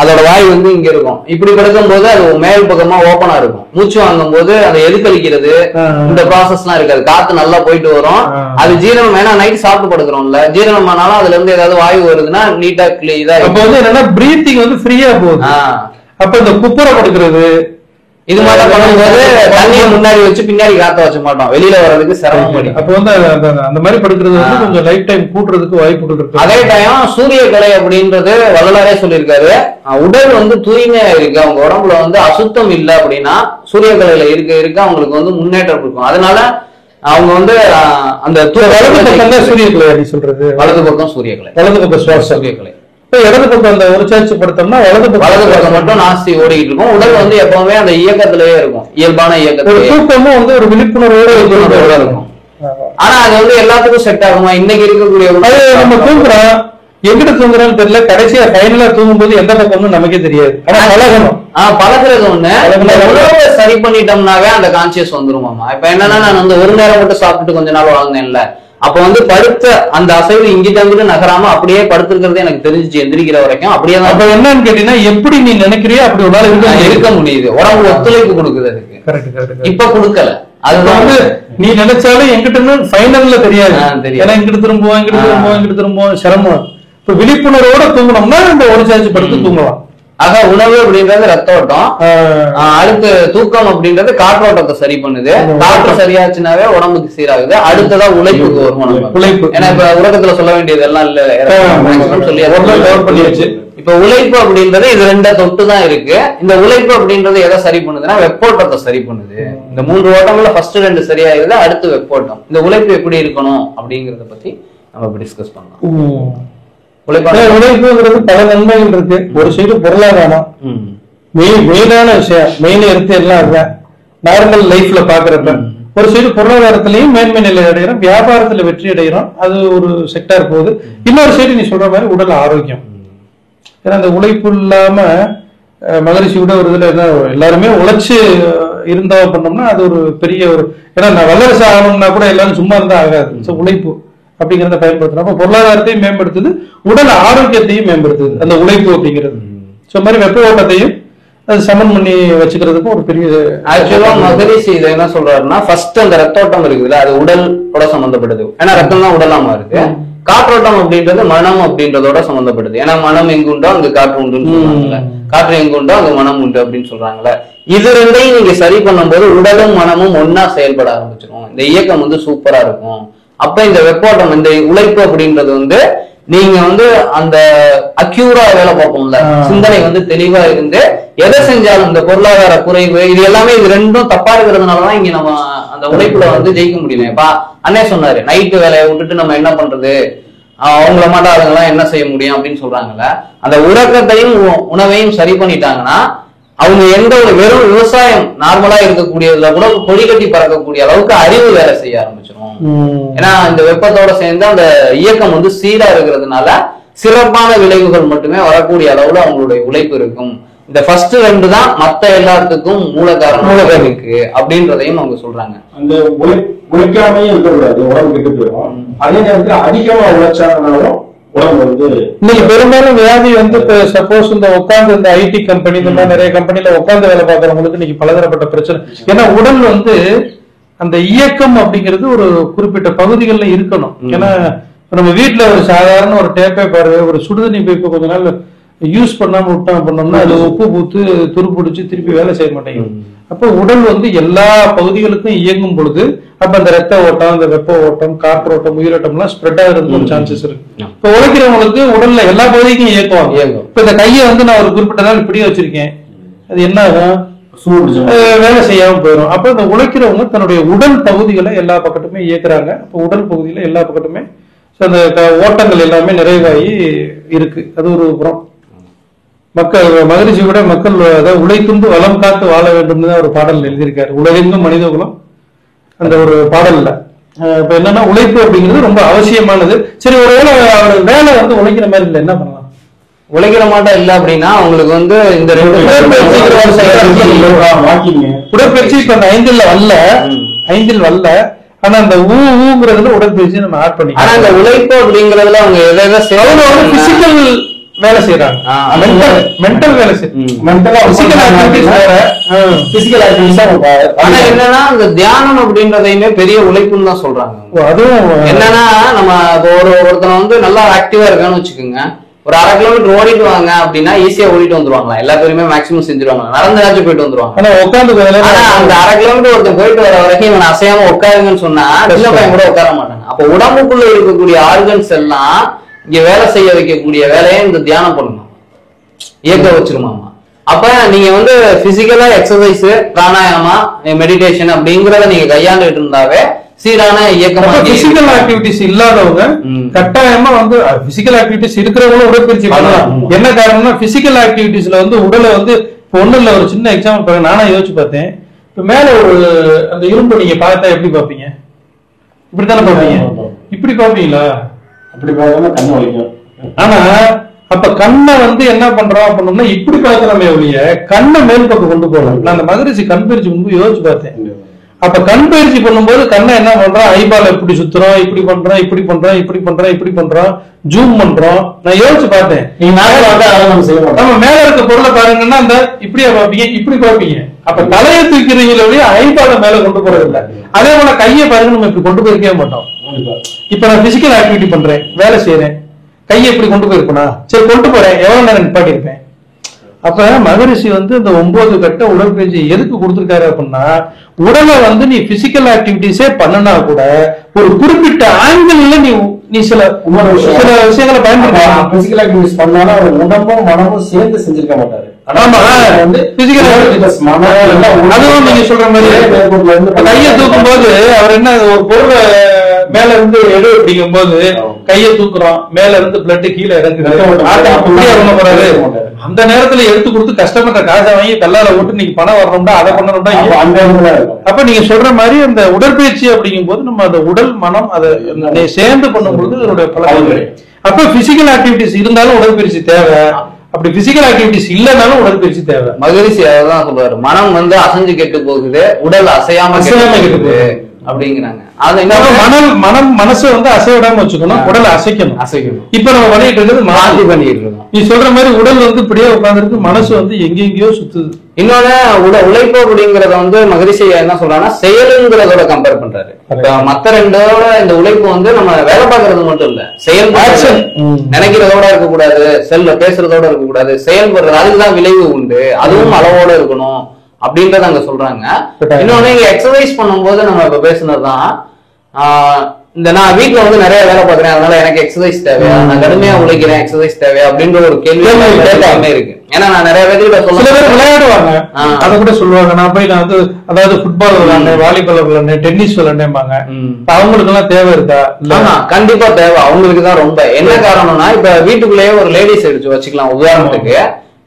அதோட வாய் வந்து இங்க இருக்கும். இப்படி படுக்கும் போது அது மேல் பக்கமா ஓப்பனா இருக்கும். மூச்சு வாங்கும் போது அதை எதுக்கழிக்கிறது, இந்த ப்ராசஸ் எல்லாம் இருக்காது. காத்து நல்லா போயிட்டு வரும். அது ஜீரணம், ஏன்னா நைட் சாப்பிட்டு படுக்கிறோம்ல, ஜீரணம் ஆனாலும் அதுல இருந்து ஏதாவது வாயு வருதுன்னா நீட்டா கிளீதா. அப்ப வந்து என்னன்னா பிரீத்திங் வந்து ஃப்ரீயா போகுது. அப்ப இந்த குப்புற படுக்கிறது இது மாதிரி பண்ணும்போது தண்ணியை முன்னாடி வச்சு பின்னாடி காத்த வச்ச மாட்டோம், வெளியில வர்றதுக்கு சிரமம். அப்ப வந்து அந்த மாதிரி படுக்கிறது வந்து கொஞ்சம் லைஃப் டைம் கூட்டுறதுக்கு வாய்ப்புகள் இருக்கு. அதே டைம் சூரிய கலை அப்படின்றது வள்ளலாரே சொல்லியிருக்காரு. உடல் வந்து தூய்மையா இருக்கு, அவங்க உடம்புல வந்து அசுத்தம் இல்லை அப்படின்னா சூரிய கலையில இருக்க அவங்களுக்கு வந்து முன்னேற்றம் இருக்கும். அதனால அவங்க வந்து அந்த வலது பக்கம் தான் சூரிய கலை சொல்றது. வலது பக்கம் சூரிய கலை, வலது பக்கம் சூரிய கலை. இடது பக்கம் அந்த ஒரு சார்ஜ் படுத்தோம்னா வலது பக்கம் மட்டும் நாஸ்தி ஓடிக்கிட்டு இருக்கும். உடல் வந்து எப்பவுமே அந்த இயக்கத்திலேயே இருக்கும், இயல்பான இயக்கத்துல. தூக்கமும் வந்து ஒரு விழிப்புணர்வோட இருக்கும். ஆனா அது வந்து எல்லாத்துக்கும் செட் ஆகுமா? இன்னைக்கு இருக்கக்கூடிய நம்ம தூங்குறோம், எங்கிட்ட தூங்குறோம்னு தெரியல, கடைசியா ஃபைனலா தூங்கும் போது எந்த பக்கம்னு நமக்கே தெரியாது. ஆனா பழகணும். பழகிறது ஒண்ணு. உணவை சரி பண்ணிட்டோம்னாவே அந்த கான்சியஸ் வந்துருமாமா. இப்ப என்னன்னா, நான் வந்து ஒரு நேரம் மட்டும் சாப்பிட்டுட்டு கொஞ்ச நாள் வாழ்ந்தேன்ல, அப்ப வந்து படுத்த அந்த அசைவு இங்கிட்ட அங்கிட்ட நகராம அப்படியே படுத்திருக்கிறது எனக்கு தெரிஞ்சிச்சு எந்திரிக்கிற வரைக்கும். அப்படியே தான். அப்ப என்னன்னு கேட்டீங்கன்னா, எப்படி நீ நினைக்கிறியோ அப்படி ஒரு இருக்க முடியுது. உடம்பு ஒத்துழைப்பு கொடுக்குது அதுக்கு. இப்ப கொடுக்கல. அது வந்து நீ நினைச்சாலும் எங்கிட்ட ஃபைனல்ல தெரியாது. ஏன்னா இங்கிட்டு திரும்புவோம் சிரமம். இப்ப விழிப்புணர்வோட தூங்கணும்னா இந்த ஒரு சார்ஜ் படுத்து தூங்கலாம். ஆக உணவு அப்படின்றது ரத்த ஓட்டம், அடுத்து தூக்கம் அப்படின்றது காற்றோட்டத்தை சரி பண்ணுது. காற்று சரியாச்சுனாவே உடம்புக்கு சீராகுது. அடுத்ததா உழைப்புக்கு வருமானம். உழைப்பு, ஏன்னா இப்ப உலகத்துல சொல்ல வேண்டியது எல்லாம் இல்ல, சொல்லி இப்ப உழைப்பு அப்படின்றது இது 2 தொட்டுதான் இருக்கு. இந்த உழைப்பு அப்படின்றது எதை சரி பண்ணுதுன்னா வெப்போட்டத்தை சரி பண்ணுது. இந்த 3 ஓட்டங்கள்ல ஃபர்ஸ்ட் 2 சரியாயிருது, அடுத்து வெப்போட்டம். இந்த உழைப்பு எப்படி இருக்கணும் அப்படிங்கறத பத்தி நம்ம டிஸ்கஸ் பண்ணலாம். உழைப்புங்கிறது பல நன்மைகள் இருக்கு. ஒரு சைடு பொருளாதாரம் மெயினான விஷயம், மெயின் எடுத்து எல்லாம் இருக்க நார்மல் லைஃப்ல பாக்குறப்ப ஒரு சைடு பொருளாதாரத்திலையும் மேன்மை நிலை அடைகிறோம், வியாபாரத்துல வெற்றி அடைகிறோம், அது ஒரு செக்டார் போகுது. இன்னொரு சைடு நீ சொல்ற மாதிரி உடல் ஆரோக்கியம். ஏன்னா அந்த உழைப்பு இல்லாம மகரிஷியோட ஒரு இதுல என்ன எல்லாருமே உழைச்சு இருந்தா பண்ணோம்னா அது ஒரு பெரிய ஒரு, ஏன்னா நான் வல்லரசு ஆகணும்னா கூட எல்லாரும் சும்மா இருந்தா ஆகாது. ஸோ உழைப்பு அப்படிங்கிறத பயன்படுத்தணும். அப்ப பொருளாதாரத்தையும் மேம்படுத்துது, உடல் ஆரோக்கியத்தையும் மேம்படுத்துது அந்த உழைப்பு அப்படிங்கிறது. ஸோ மாதிரி வெப்ப ஓட்டத்தையும் அது சமன் பண்ணி வச்சுக்கிறதுக்கும் ஒரு பெரிய. ஆக்சுவலா மகரிஷி இதை என்ன சொல்றாருன்னா, ஃபர்ஸ்ட் அந்த ரத்தோட்டம் இருக்குதுல்ல, அது உடலோட சம்பந்தப்படுது. ஏன்னா ரத்தம் தான் உடலாமா இருக்கு. காற்றோட்டம் அப்படின்றது மனம் அப்படின்றதோட சம்பந்தப்படுது. ஏன்னா மனம் எங்குண்டோ அங்கு காற்று உண்டுன்னு சொல்றாங்கல்ல, காற்று எங்குண்டோ அங்கு மனம் உண்டு அப்படின்னு சொல்றாங்கல்ல. இது ரெண்டையும் நீங்க சரி பண்ணும்போது உடலும் மனமும் ஒன்னா செயல்பட ஆரம்பிச்சிடும். இந்த இயக்கம் வந்து சூப்பரா இருக்கும். அப்ப இந்த வெப்போட்டம், இந்த உழைப்பு அப்படின்றது வந்து நீங்க வந்து அந்த அக்யூரா வேலை பார்ப்போம்ல, சிந்தனை வந்து தெளிவா இருந்து எதை செஞ்சாலும் இந்த பொருளாதார குறைவு இது எல்லாமே இது ரெண்டும் தப்பா இருக்கிறதுனாலதான் இங்க நம்ம அந்த உழைப்புல வந்து ஜெயிக்க முடியுமே. அண்ணே சொன்னாரு, நைட்டு வேலையை விட்டுட்டு நம்ம என்ன பண்றது, அவங்கள மாட்டா அதுங்கெல்லாம் என்ன செய்ய முடியும் அப்படின்னு சொல்றாங்கல்ல. அந்த உறக்கத்தையும் உணவையும் சரி பண்ணிட்டாங்கன்னா அவங்க எந்த ஒரு வெறும் விவசாயம் நார்மலா இருக்கக்கூடியதுல கூட கொடி கட்டி பறக்கக்கூடிய அளவுக்கு அறிவு வேலை செய்ய ஆரம்பிச்சிடும். ஏன்னா இந்த வெப்பத்தோட சேர்ந்து அந்த இயக்கம் வந்து சீரா இருக்கிறதுனால சிறப்பான விளைவுகள் மட்டுமே வரக்கூடிய அளவுல அவங்களுடைய உழைப்பு இருக்கும். இந்த ஃபர்ஸ்ட் ரெண்டு தான் மத்த எல்லாத்துக்கும் மூல காரணம் இருக்கு அப்படின்றதையும் அவங்க சொல்றாங்க. அந்த உழைக்காமையும் இருக்கக்கூடாது, உடம்பு கெட்டு போயிடும். அதே நேரத்தில் அதிகமா உழைச்சாங்கனாலும் உடம்பு வந்து இன்னைக்கு பெரும்பாலும் வியாதி வந்து இப்ப சப்போஸ் இந்த உட்கார்ந்து இந்த ஐடி கம்பெனி இந்த மாதிரி நிறைய கம்பெனில உட்கார்ந்து வேலை பார்க்கறவங்களுக்கு இன்னைக்கு பலதரப்பட்ட பிரச்சனை. ஏன்னா உடல் வந்து அந்த இயக்கம் அப்படிங்கிறது ஒரு குறிப்பிட்ட பகுதிகளில் இருக்கணும். ஏன்னா நம்ம வீட்டுல ஒரு சாதாரண ஒரு டேப்பே பாரு, ஒரு சுடுதண்ணி பைப்பு கொஞ்ச நாள் யூஸ் பண்ணாம பண்ணோம்னா அது உப்பு பூத்து துரு பிடிச்சு திருப்பி வேலை செய்ய மாட்டேங்குது. அப்ப உடல் வந்து எல்லா பகுதிகளுக்கும் இயங்கும் பொழுது அப்ப அந்த ரத்த ஓட்டம், அந்த வெப்ப ஓட்டம், காற்றோட்டம், உயிரோட்டம் எல்லாம் ஸ்ப்ரெட் ஆகுறதுக்கு ஒரு சான்சஸ் இருக்கு. இப்ப உழைக்கிறவங்களுக்கு உடல்ல எல்லா பகுதிக்கும் இயக்கம். இப்ப இந்த கையை வந்து நான் ஒரு குறிப்பிட்ட நாள் இப்படியே வச்சிருக்கேன், அது என்ன ஆகும், வேலை செய்யாம போயிடும். அப்ப இந்த உழைக்கிறவங்க தன்னுடைய உடல் பகுதிகளை எல்லா பக்கத்துமே இயக்குறாங்க. அப்ப உடல் பகுதியில எல்லா பக்கத்துமே அந்த ஓட்டங்கள் எல்லாமே நிறைவாகி இருக்கு. அது ஒரு புறம். மக்கள் மகரிஷி கூட மக்கள் அதாவது உழைத்துண்டு வளம் காத்து வாழ வேண்டும் தான் ஒரு பாடல் எழுதியிருக்காரு, உலகெங்கும் மனித குலம் அந்த ஒரு பாடல்ல. இப்ப என்னன்னா உழைப்பு அப்படிங்கிறது ரொம்ப அவசியமானது. சரி, ஒருவேளை அவர் வேலை வந்து உழைக்கிற மாதிரி இல்லை, என்ன பண்ணலாம்? உழைக்கிற மாட்டா இல்ல அப்படின்னா அவங்களுக்கு வந்து இந்த உடற்பயிற்சி இப்ப அந்த ஐந்தில் வரல. ஆனா அந்த ஊங்கிறதுல உடற்பயிற்சி நம்ம ஆட் பண்ணி, ஆனா இந்த உழைப்பு அப்படிங்கறதுல அவங்க எதாவது பிசிக்கல் வேலை செய்யறாங்க, மென்டல் வேலை ஆனா என்னன்னா இந்த தியானம் அப்படின்றதையுமே பெரிய உழைப்புன்னு தான் சொல்றாங்க. அதுவும் என்னன்னா நம்ம ஒருத்தனை வந்து நல்லா ஆக்டிவா இருக்கான்னு வச்சுக்கோங்க, ஒரு 1/2 கிலோமீட்டர் ஓடிட்டு வாங்க அப்படின்னா ஈஸியா ஓடிட்டு வந்துருவாங்களா, எல்லா பேருமே மேக்ஸிமம் செஞ்சிருவாங்க, நடந்தாச்சும் போயிட்டு வந்துருவாங்க. ஆனா அந்த 1/2 கிலோமீட்டர் ஒருத்தன் போயிட்டு வர வரைக்கும் இவன் அசையாம உட்காருங்கன்னு சொன்னா சின்ன பையன் கூட உட்கார மாட்டாங்க. அப்ப உடம்புக்குள்ள இருக்கக்கூடிய ஆர்கன்ஸ் எல்லாம் இங்க வேலை செய்ய வைக்கக்கூடிய வேலையை இந்த தியானம் பண்ணணும், இயக்க வச்சிருமாமா. அப்ப நீங்க வந்து பிசிக்கலா எக்ஸசைஸ், பிராணாயாமா, மெடிடேஷன் அப்படிங்கறத நீங்க கையாண்டுட்டு இருந்தாவே சீரான இயக்கமா. பிசிக்கல் ஆக்டிவிட்டிஸ் இல்லாதவங்க கட்டாயமா வந்து பிசிக்கல் ஆக்டிவிட்டிஸ் இருக்கிறவங்களும் உடற்பயிற்சி பண்ணலாம். என்ன காரணம்னா பிசிக்கல் ஆக்டிவிட்டிஸ்ல வந்து உடலை வந்து இப்ப ஒண்ணு இல்ல, ஒரு சின்ன எக்ஸாம்பிள் நானா யோசிச்சு பார்த்தேன். இப்ப மேல ஒரு அந்த இரும்பு நீங்க பார்த்தா எப்படி பாப்பீங்க? இப்படித்தானே பாப்பீங்க. இப்படி பாப்பீங்களா? அப்படி பார்த்தா கண்ணு வலிக்கும். ஆனா அப்ப கண்ணை வந்து என்ன பண்றோம் அப்படின்னா இப்படி பார்க்கலாமே ஒழிய கண்ணை மேல் பக்கம் கொண்டு போகலாம். நான் அந்த மகரிஷி கண் பயிற்சி முன்பு யோசிச்சு பார்த்தேன். அப்ப கண் பயிற்சி பண்ணும்போது கண்ணை என்ன பண்றோம், ஐபால் எப்படி சுத்துறோம், இப்படி பண்றோம், இப்படி பண்றோம், இப்படி பண்றோம், இப்படி பண்றோம், ஜூம் பண்றோம். நான் யோசிச்சு பார்த்தேன். நீங்க நம்ம மேல இருக்க பொருளை பாருங்கன்னா அந்த இப்படியா பாப்பீங்க, இப்படி பாப்பீங்க. அப்ப தலையை தூக்கிறீங்களே ஐபால மேல கொண்டு போறது இல்லை. அதே போல கையை பாருங்க, நம்ம இப்படி கொண்டு போயிருக்கவே மாட்டோம். இப்ப நான் பிசிக்கல் ஆக்டிவிட்டி பண்றேன், வேலை செய்யறேன், கையை எப்படி கொண்டு போயிருப்பேனா, சரி கொண்டு போறேன், எவ்வளவு நேரம் நிப்பாட்டி இருப்பேன். அப்ப மகரிஷி வந்து இந்த 9 கட்ட உடற்பயிற்சி எதுக்கு கொடுத்திருக்காரு அப்படின்னா, உடலை வந்து நீ பிசிக்கல் ஆக்டிவிட்டிஸே பண்ணனா கூட ஒரு குறிப்பிட்ட ஆங்கிள் நீ சில விஷயங்களை பயன்படுத்தலாம். பிசிக்கல் ஆக்டிவிட்டிஸ் பண்ணாலும் அவர் உடம்பும் மனமும் சேர்ந்து செஞ்சிருக்க மாட்டாரு. அதுவும் நீங்க சொல்ற மாதிரி கையை தூக்கும் போது அவர் என்ன, ஒரு பொருளை மேல இருந்து எடு அப்படிங்கும் போது கையை தூக்குறோம், மேல இருந்து பிளட் கீழே இறங்குது, அந்த நேரத்துல எடுத்து கொடுத்து கஷ்டப்பட்ட காசை வாங்கி கல்லால ஓட்டு நீங்க பணம் வரணும்டா, அதை பண்ணணும்டா. அப்ப நீங்க சொல்ற மாதிரி அந்த உடற்பயிற்சி அப்படிங்கும் போது நம்ம அந்த உடல் மனம் அதை சேர்ந்து பண்ணும்போது அதனுடைய பலன்கள். அப்ப பிசிக்கல் ஆக்டிவிட்டிஸ் இருந்தாலும் உடற்பயிற்சி தேவை. அப்படி பிசிக்கல் ஆக்டிவிட்டிஸ் இல்லைனாலும் உடற்பயிற்சி தேவை. மகிழ்ச்சி அதான் சொல்லுவாரு, மனம் வந்து அசைஞ்சு கெட்டு போகுது, உடல் அசையாம கெட்டு போகுது அப்படிங்கிறாங்க. அது மனசு வந்து அசை விடாம வச்சுக்கணும், உடலை அசைக்கணும். இப்ப நம்ம பண்ணிட்டு இருக்கிறது மாற்றி பண்ணிட்டு இருக்கோம். நீ சொல்ற மாதிரி உடல் வந்து இப்படியே உட்கார்ந்துருக்கு, மனசு வந்து எங்கெங்கயோ சுத்துது. இன்னொன்னு உழைப்பு அப்படிங்கறத வந்து மகரிஷி என்ன சொல்றாங்கன்னா செயலுங்கிறதோட கம்பேர் பண்றாரு. இப்ப மத்த ரெண்டோட இந்த உழைப்பு வந்து நம்ம வேலை பார்க்கறது மட்டும் இல்ல, செயல்பாடு நினைக்கிறதோட இருக்கக்கூடாது, செல்ல பேசுறதோட இருக்கக்கூடாது, செயல்படுறது அதுக்குதான் விளைவு உண்டு, அதுவும் அளவோட இருக்கணும் அப்படின்றத அங்க சொல்றாங்க. இன்னொன்னு இங்க எக்ஸசைஸ் பண்ணும்போது நம்ம இப்ப பேசுனதுதான், இந்த நான் வீட்டுல வந்து நிறைய வேலை பாக்குறேன், அதனால எனக்கு எக்ஸசைஸ் தேவையா, நான் கடுமையா உழைக்கிறேன், எக்ஸசைஸ் தேவையா அப்படின்ற ஒரு கேள்வி இருக்கு. ஏன்னா நான் நிறைய பேர் சில பேர் விளையாடுவாங்க, அதை கூட சொல்லுவாங்க, நான் வந்து அதாவது ஃபுட்பால் விளையாண்டேன், வாலிபால் விளையாண்டேன், டென்னிஸ் விளையாண்டேன்பாங்க. அவங்களுக்கு எல்லாம் தேவை இருக்கா? கண்டிப்பா தேவை, அவங்களுக்கு தான் ரொம்ப. என்ன காரணம்னா இப்ப வீட்டுக்குள்ளேயே ஒரு லேடிஸ் எடுத்து வச்சுக்கலாம், உதாரணத்துக்கு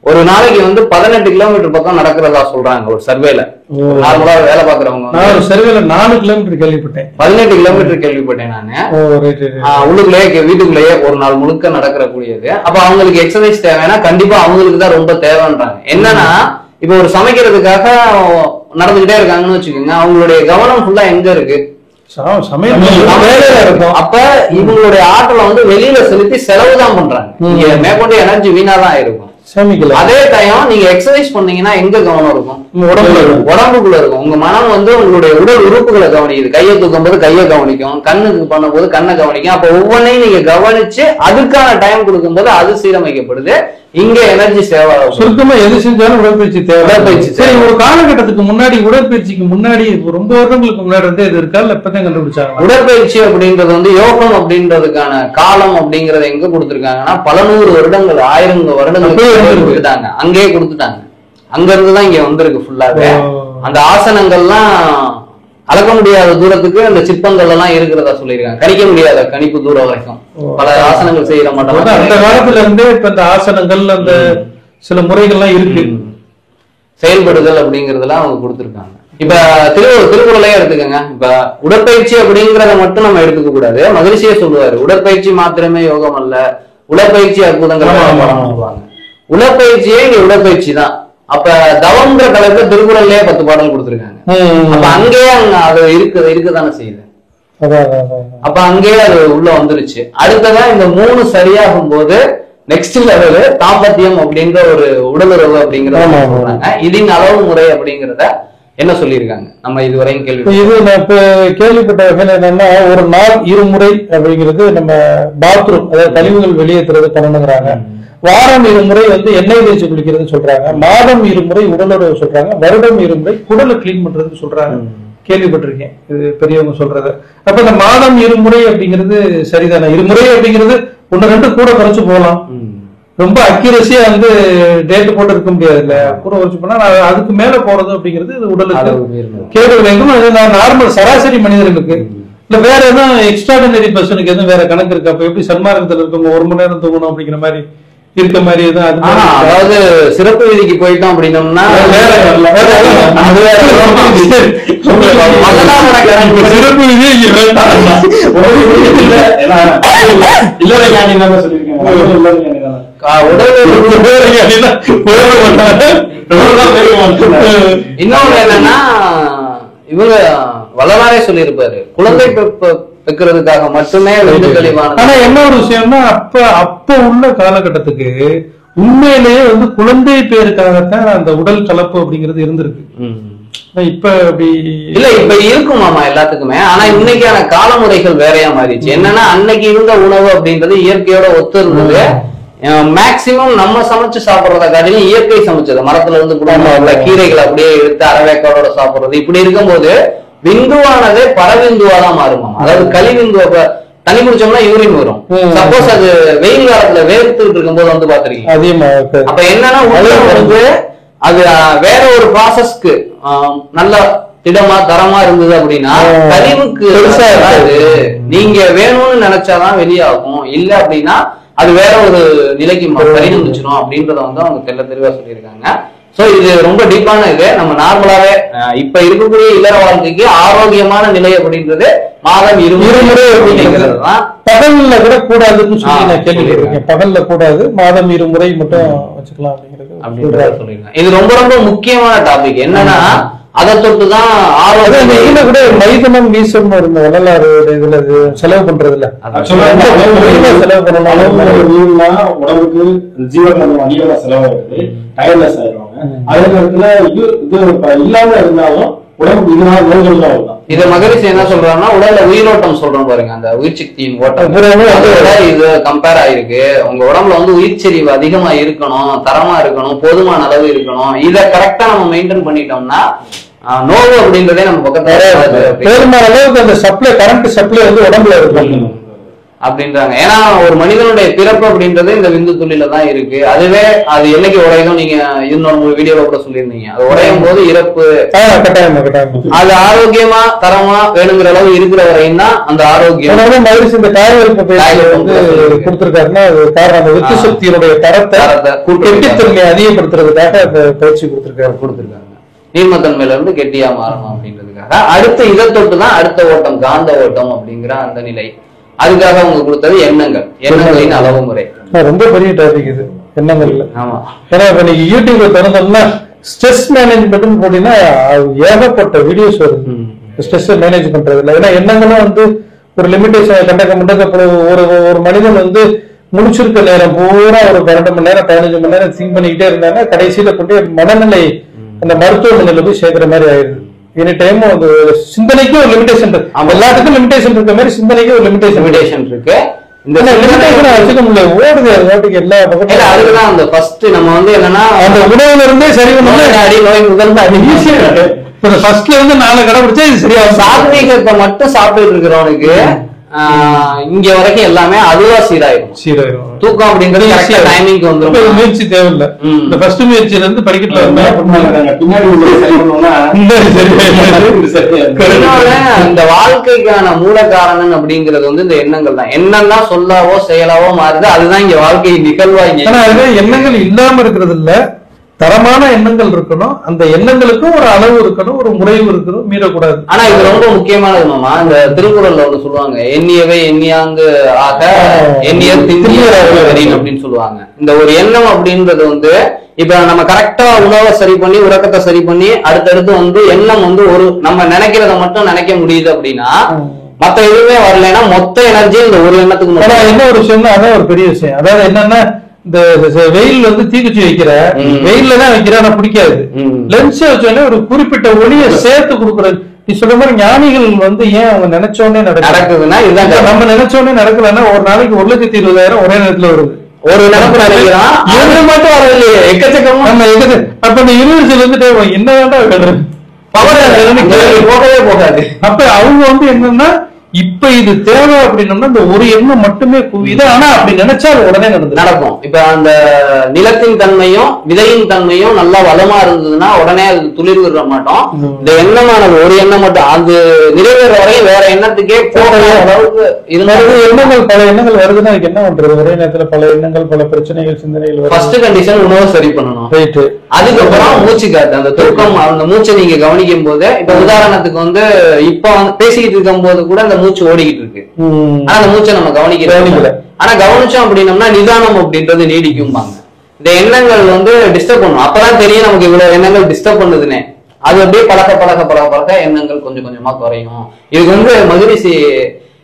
ஒரு நாளைக்கு வந்து 18 கிலோமீட்டர் பக்கம் நடக்கிறதா சொல்றாங்க ஒரு சர்வேல. நார்மலா வேலை பாக்குறவங்க ஒரு சர்வேல 4 கிலோமீட்டர் கேள்விப்பட்டேன், 18 கிலோமீட்டர் கேள்விப்பட்டேன் நானு. உள்ளுக்குள்ளேயே வீட்டுக்குள்ளேயே ஒரு நாள் முழுக்க நடக்கிற கூடியது. அப்ப அவங்களுக்கு எக்ஸசைஸ் தேவைன்னா கண்டிப்பா அவங்களுக்கு தான் ரொம்ப தேவைன்றாங்க. என்னன்னா இப்ப ஒரு சமைக்கிறதுக்காக நடந்துகிட்டே இருக்காங்கன்னு வச்சுக்கோங்க, அவங்களுடைய கவனம் ஃபுல்லா எங்க இருக்கு? அப்ப இவங்களுடைய ஆற்றலை வந்து வெளியில செலுத்தி செலவுதான் பண்றாங்க. இங்க மேற்கொண்டு எனர்ஜி வீணாதான் இருக்கும். அதே டைம் நீங்க எக்ஸசைஸ் பண்ணீங்கன்னா எங்க கவனம் இருக்கும்? உடம்புக்குள்ள இருக்கும். உங்க மனம் வந்து உங்களுடைய உடல் உறுப்புகளை கவனிக்குது. கையை தூக்கும் போது கையை கவனிக்கும், கண்ணுக்கு பண்ணும் போது கண்ணை கவனிக்கும். அப்ப ஒவ்வொன்னையும் நீங்க கவனிச்சு அதுக்கான டைம் கொடுக்கும் போது அது சீரமைக்கப்படுது. இங்க எனர்ஜி சேவை. சுருக்கமா எது செஞ்சாலும் உடற்பயிற்சி தேவை. உடற்பயிற்சி சரி, ஒரு காலகட்டத்துக்கு முன்னாடி உடற்பயிற்சிக்கு முன்னாடி ரொம்ப வருடங்களுக்கு முன்னாடி வந்து இது இருக்கா இல்ல இப்பதான் கண்டுபிடிச்சாங்க? உடற்பயிற்சி அப்படின்றது வந்து யோகம் அப்படின்றதுக்கான காலம் அப்படிங்கறத எங்க கொடுத்திருக்காங்கன்னா பல 100 வருடங்கள் 1000 வருடங்களுக்கு கொடுத்துட்டாங்க. அங்கேயே கொடுத்துட்டாங்க. அங்க இருந்துதான் இங்க வந்திருக்கு ஃபுல்லாவே. அந்த ஆசனங்கள்லாம் அளக்க முடியாத தூரத்துக்கு அந்த சிற்பங்கள் எல்லாம் இருக்கிறதா சொல்லியிருக்காங்க. கணிக்க முடியாத கணிப்பு தூரம் வரைக்கும் பல ஆசனங்கள் செய்யற மாட்டாங்க. அந்த காலத்துல இருந்தே இப்ப இந்த ஆசனங்கள் அந்த சில முறைகள்லாம் இருக்கு. செயல்படுதல் அப்படிங்கறதெல்லாம் அவங்க கொடுத்திருக்காங்க. இப்ப திருக்குறளையே எடுத்துக்கோங்க. இப்ப உடற்பயிற்சி அப்படிங்கறத மட்டும் நம்ம எடுத்துக்க கூடாது. மகிழ்ச்சியே சொல்லுவாரு, உடற்பயிற்சி மாத்திரமே யோகம் அல்ல, உடற்பயிற்சி அற்புதங்கள் சொல்லுவாங்க. உடற்பயிற்சியே இங்க உடற்பயிற்சி தான். அப்ப தவம்ங்கிற தலைப்புல திருக்குறள்லயே 10 பாடல் கொடுத்திருக்காங்க. அப்ப அங்கேயே அது இருக்குதானே செய்யுது. அப்ப அங்கேயே அது உள்ள வந்துருச்சு. அடுத்ததான் இந்த 3 சரியாகும் போது நெக்ஸ்ட் லெவலு தாம்பத்தியம் அப்படிங்கிற ஒரு உடலுறவு அப்படிங்கறத சொல்றாங்க. இதன் அளவு முறை அப்படிங்கறத என்ன சொல்லியிருக்காங்க நம்ம இதுவரையும் கேள்விப்பட்ட வகையில என்னன்னா, ஒரு நாள் 2 முறை அப்படிங்கிறது நம்ம பாத்ரூம் அதாவது கழிவுகள் வெளியேற்றுறது பண்ணணுங்கிறாங்க. வாரம் 2 முறை வந்து எண்ணெய் தேய்ச்சி குளிக்கிறது சொல்றாங்க. மாதம் 2 முறை உடலுறவு சொல்றாங்க. வருடம் 2 முறை குடலை கிளீன் பண்றதுன்னு சொல்றாங்க. கேள்விப்பட்டிருக்கேன் இது பெரியவங்க சொல்றது. அப்ப இந்த மாதம் 2 முறை அப்படிங்கிறது சரிதானே? 2 முறை அப்படிங்கிறது 1-2 கூட குறைச்சு போகலாம். ரொம்ப அக்யூரஸியா வந்து டேட் போட்டு இருக்க முடியாது இல்ல, கூட குறைச்சு போனா அதுக்கு மேல போறது அப்படிங்கிறது இது உடலுக்கு கேடு விளைவிக்கும். நார்மல் சராசரி மனிதர்களுக்கு இல்ல வேற எதுவும் எக்ஸ்ட்ராடினரி பர்சனுக்கு எதுவும் வேற கணக்கு இருக்கு? அப்ப எப்படி சன்மார்க்கத்துல இருக்கவங்க 1 மணி நேரம் தூங்கணும் அப்படிங்கிற மாதிரி இருக்க மாதிரி எதுவும்? அதாவது சிறப்பு விதிக்கு போயிட்டோம் அப்படின்னோம்னா சிறப்பு விதி இன்னொன்னு என்னன்னா, இவங்க வல்லவாரே சொல்லியிருப்பாரு, குழந்தை பெக்கிறதுக்காக மட்டுமே தெளிவான. ஆனா என்ன ஒரு விஷயம்னா, அப்ப உள்ள காலகட்டத்துக்கு உண்மையிலேயே வந்து குழந்தை பேருக்காகத்தான் அந்த உடல் கலப்பு அப்படிங்கிறது இருந்திருக்கு. இப்ப அப்படி இல்ல, இப்ப இருக்குமாமா எல்லாத்துக்குமே. ஆனா இன்னைக்கான காலமுறைகள் வேறையா மாறிடுச்சு. என்னன்னா அன்னைக்கு இருந்த உணவு அப்படின்றது இயற்கையோட ஒத்து இருந்தது. மேக்சிமம் நம்ம சமைச்சு சாப்பிடுறத காட்டிலும் இயற்கை சமைச்சது, மரத்துல இருந்து கூட கீரைகளை அப்படியே எடுத்து அரவேக்காடோட சாப்பிடுறது. இப்படி இருக்கும்போது விந்துவானதே பரவிந்துவாதான் மாறுமா. அதாவது கழிவிந்துவ தண்ணி குடிச்சோம்னா யூரின் வரும். சப்போஸ் அது வெயில் காலத்துல வேர்த்துட்டு இருக்கும் போது வந்து பாத்துருக்கீங்க. அப்ப என்னன்னா வந்து அது வேற ஒரு ப்ராசஸ்க்கு நல்ல திடமா தரமா இருந்தது அப்படின்னா கழிவுக்கு பெருசா இருக்காது. நீங்க வேணும்னு நினைச்சாதான் வெளியாகும், இல்ல அப்படின்னா அது வேற ஒரு நிலைக்கு பரிணமிச்சிடும் அப்படின்றத வந்து அவங்க தெளிவா சொல்லியிருக்காங்க. சோ இது ரொம்ப டீப்பான இது. நம்ம நார்மலாவே இப்ப இருக்கக்கூடிய இல்லற வாழ்க்கைக்கு ஆரோக்கியமான நிலை அப்படின்றது மாதம் இருமுறை அப்படிங்கிறது தான். பகல்ல கூட கூடாதுன்னு சொல்லி நான் கேள்விப்பட்டிருக்கேன். பகல்ல கூடாது, மாதம் இருமுறை மட்டும் வச்சுக்கலாம் அப்படிங்கிறது சொல்லிருக்கேன். இது ரொம்ப ரொம்ப முக்கியமான டாபிக். என்னன்னா அதை தொட்டுதான் ஆரோக்கியம் கூட மைதனம் வீசம் இருந்த வரலாறு இதுல செலவு பண்றதுல செலவு பண்ணணும். உடம்புக்கு ஜீவன் அதிகமா செலவாகுது, டயர்லெஸ் ஆயிடுவாங்க. அதே நேரத்துல இது இல்லாம இருந்தாலும் உடம்புக்கு இதனால நோய்கள் தான் வரும். இத மகரிஷி என்ன சொல்றாங்கன்னா உடல்ல உயிரோட்டம் சொல்றோம் பாருங்க, அந்த உயிர் சக்தியின் ஓட்டம் இது கம்பேர் ஆயிருக்கு. உங்க உடம்புல வந்து உயிர் செறிவு அதிகமா இருக்கணும், தரமா இருக்கணும், போதுமான அளவு இருக்கணும். இத கரெக்டா நம்ம மெயின்டைன் பண்ணிட்டோம்னா நோவு அப்படின்றதே நம்ம பக்கத்துல பெரும்பாலும் அளவுக்கு அந்த சப்ளை கரண்ட் சப்ளை வந்து உடம்புல இருக்கும் அப்படின்றாங்க. ஏன்னா ஒரு மனிதனுடைய பிறப்பு அப்படின்றது இந்த விந்து துள்ளில தான் இருக்கு. அதுவே அது என்னைக்கு உடையதும் நீங்க இன்னொரு வீடியோல கூட சொல்லியிருந்தீங்க. அது உடையும் போது இறப்பு. அது ஆரோக்கியமா தரமா வேணுங்கிற அளவு இருக்கிற வரையும் தான் அந்த ஆரோக்கியம். இந்த காய்கறி வந்து கொடுத்திருக்காருன்னா அது காரணம் அந்த வெற்றி சக்தியினுடைய தரத்தை கெட்டித்தன்மையை அதிகப்படுத்துறதுக்காக அந்த பயிற்சி கொடுத்திருக்காங்க. நீர்மத்தன்மையில இருந்து கெட்டியா மாறணும் அப்படின்றதுக்காக. அடுத்து இதை தொட்டுதான் அடுத்த ஓட்டம் காந்த ஓட்டம் அப்படிங்கிற அந்த நிலை. அதுக்காக அவங்க கொடுத்தது எண்ணங்கள், எண்ணங்களின் அளவு முறை. ரொம்ப பெரிய டாபிக் இது எண்ணங்கள்ல. ஆமா, ஏன்னா இப்ப நீங்க யூடியூப்ல திறந்தோம்னா ஸ்ட்ரெஸ் மேனேஜ்மெண்ட் போட்டீங்கன்னா ஏகப்பட்ட வீடியோஸ் வருது ஸ்ட்ரெஸ் மேனேஜ் பண்றதுல. ஏன்னா எண்ணங்களும் வந்து ஒரு லிமிடேஷன் கண்டக்க ஒரு மனிதன் வந்து முடிச்சிருக்க நேரம் பூரா ஒரு 12 மணி நேரம் 15 மணி நேரம் திங்க் பண்ணிக்கிட்டே இருந்தாங்கன்னா கடைசியில கொண்டு மனநிலை அந்த மருத்துவமனையில போய் சேர்க்கிற மாதிரி ஆயிடுது. எனி டைம் அந்த சிந்தனைக்கும் ஒரு லிமிடேஷன் இருக்கு. எல்லாத்துக்கும் லிமிடேஷன் இருக்க மாதிரி சிந்தனைக்கும் ஒரு லிமிடேஷன் இருக்கு. இந்த லிமிடேஷன் வச்சுக்க முடியல, ஓடுது ஓட்டுக்கு எல்லா பக்கத்துல. அதுக்குதான் அந்த ஃபர்ஸ்ட் நம்ம வந்து என்னன்னா அந்த உணவுல இருந்தே சரி அடி நோய் முதல்ல அது ஈஸியா இருக்கு. ஃபர்ஸ்ட்ல இருந்து 4 கடைபிடிச்சா இது சரியா. சாத்வீகத்தை மட்டும் சாப்பிட்டு இருக்கிறவனுக்கு இங்க வரைக்கும் எல்லாமே அதுவா சீராயிரும். தூக்கம் அப்படிங்கிறது டைமிங் வந்துடும். முயற்சி தேவையில்லை. இந்த ஃபர்ஸ்ட் முயற்சியில இருந்து படிக்கட்டுல இந்த வாழ்க்கைக்கான மூல காரணம் அப்படிங்கிறது வந்து இந்த எண்ணங்கள் தான். எண்ணம் தான் சொல்லாவோ செயலாவோ மாறுது. அதுதான் இங்க வாழ்க்கை நிகழ்வாங்க. எண்ணங்கள் இல்லாம இருக்கிறது இல்ல, தரமான எண்ணங்கள் இருக்கணும். அந்த எண்ணங்களுக்கும் ஒரு அளவு இருக்கணும், ஒரு முறைவு இருக்கணும், மீறக்கூடாது. ஆனா இது ரொம்ப முக்கியமானது மாமா. இந்த திருக்குறள்ல ஒண்ணு சொல்லுவாங்க, எண்ணியவை எண்ணியாங்கு ஆக எண்ணிய திண்ணியர் அப்படின்னு சொல்லுவாங்க. இந்த ஒரு எண்ணம் அப்படின்றது வந்து இப்ப நம்ம கரெக்டா உணவை சரி பண்ணி உறக்கத்தை சரி பண்ணி அடுத்தடுத்து வந்து எண்ணம் வந்து ஒரு நம்ம நினைக்கிறத மட்டும் நினைக்க முடியுது அப்படின்னா மத்த எதுவுமே வரலைன்னா மொத்த எனர்ஜி இந்த ஒரு எண்ணத்துக்கு. என்ன ஒரு விஷயம் தான், அதான் ஒரு பெரிய விஷயம். அதாவது என்னன்னா இந்த வெயில் வந்து தீக்குச்சி வைக்கிற வெயில்ல தான் வைக்கிற பிடிக்காது. லென்ஸ் வச்சோடனே ஒரு குறிப்பிட்ட ஒளியை சேர்த்து கொடுக்குறது. நீ சொல்ற மாதிரி ஞானிகள் வந்து ஏன் அவங்க நினைச்சோடனே நடக்குதுன்னா இதுதான். நம்ம நினைச்சோடனே நடக்கலன்னா ஒரு நாளைக்கு 1,20,000 ஒரே நேரத்துல வருது. ஒரு நினைப்பு நினைக்கிறான் மட்டும் வரலையே, எக்கச்சக்கமா நம்ம அப்ப இந்த யூனிவர்சிட்டில இருந்துட்டு என்ன வேண்டாம் பவர் போகவே போகாது. அப்ப அவங்க வந்து என்னன்னா இப்ப இது தேவை அப்படின்னோம்னா இந்த ஒரு எண்ணம் மட்டுமே குவியுது. ஆனா அப்படி நினைச்சா அது உடனே நடக்கும். இப்ப அந்த நிலத்தின் தன்மையும் விதையின் தன்மையும் நல்லா வளமா இருந்ததுன்னா உடனே அது துளிர் விட மாட்டோம். இந்த எண்ணமானது ஒரு எண்ணம் மட்டும் அது நிறைவேற வரையும் வேற எண்ணத்துக்கே போகிற அளவுக்கு இது மாதிரி எண்ணங்கள் பல எண்ணங்கள் வருதுன்னா அதுக்கு என்ன பண்றது? ஒரே நேரத்துல பல எண்ணங்கள் பல பிரச்சனைகள் சிந்தனைகள். ஃபர்ஸ்ட் கண்டிஷன் உணவு சரி பண்ணணும். ரைட். அதுக்கப்புறம் மூச்சு காத்து, அந்த தூக்கம், அந்த மூச்சை நீங்க கவனிக்கும் போது இப்ப உதாரணத்துக்கு வந்து இப்ப பேசிக்கிட்டு இருக்கும் போது கூட அந்த மூச்சு ஓடிக்கிட்டு இருக்கு. ஆனா அந்த மூச்சை நம்ம கவனிக்கல. ஆனா கவனிச்சோம் அப்படின்னம்னா நிதானம் அப்படின்றது நீடிக்கும்பாங்க. இந்த எண்ணங்கள் வந்து டிஸ்டர்ப் பண்ணும். அப்பதான் தெரியும் நமக்கு இவ்வளவு எண்ணங்கள் டிஸ்டர்ப் பண்ணுதுன்னே. அது அப்படியே பழக்க எண்ணங்கள் கொஞ்சம் கொஞ்சமா குறையும். இதுக்கு வந்து மகரிஷி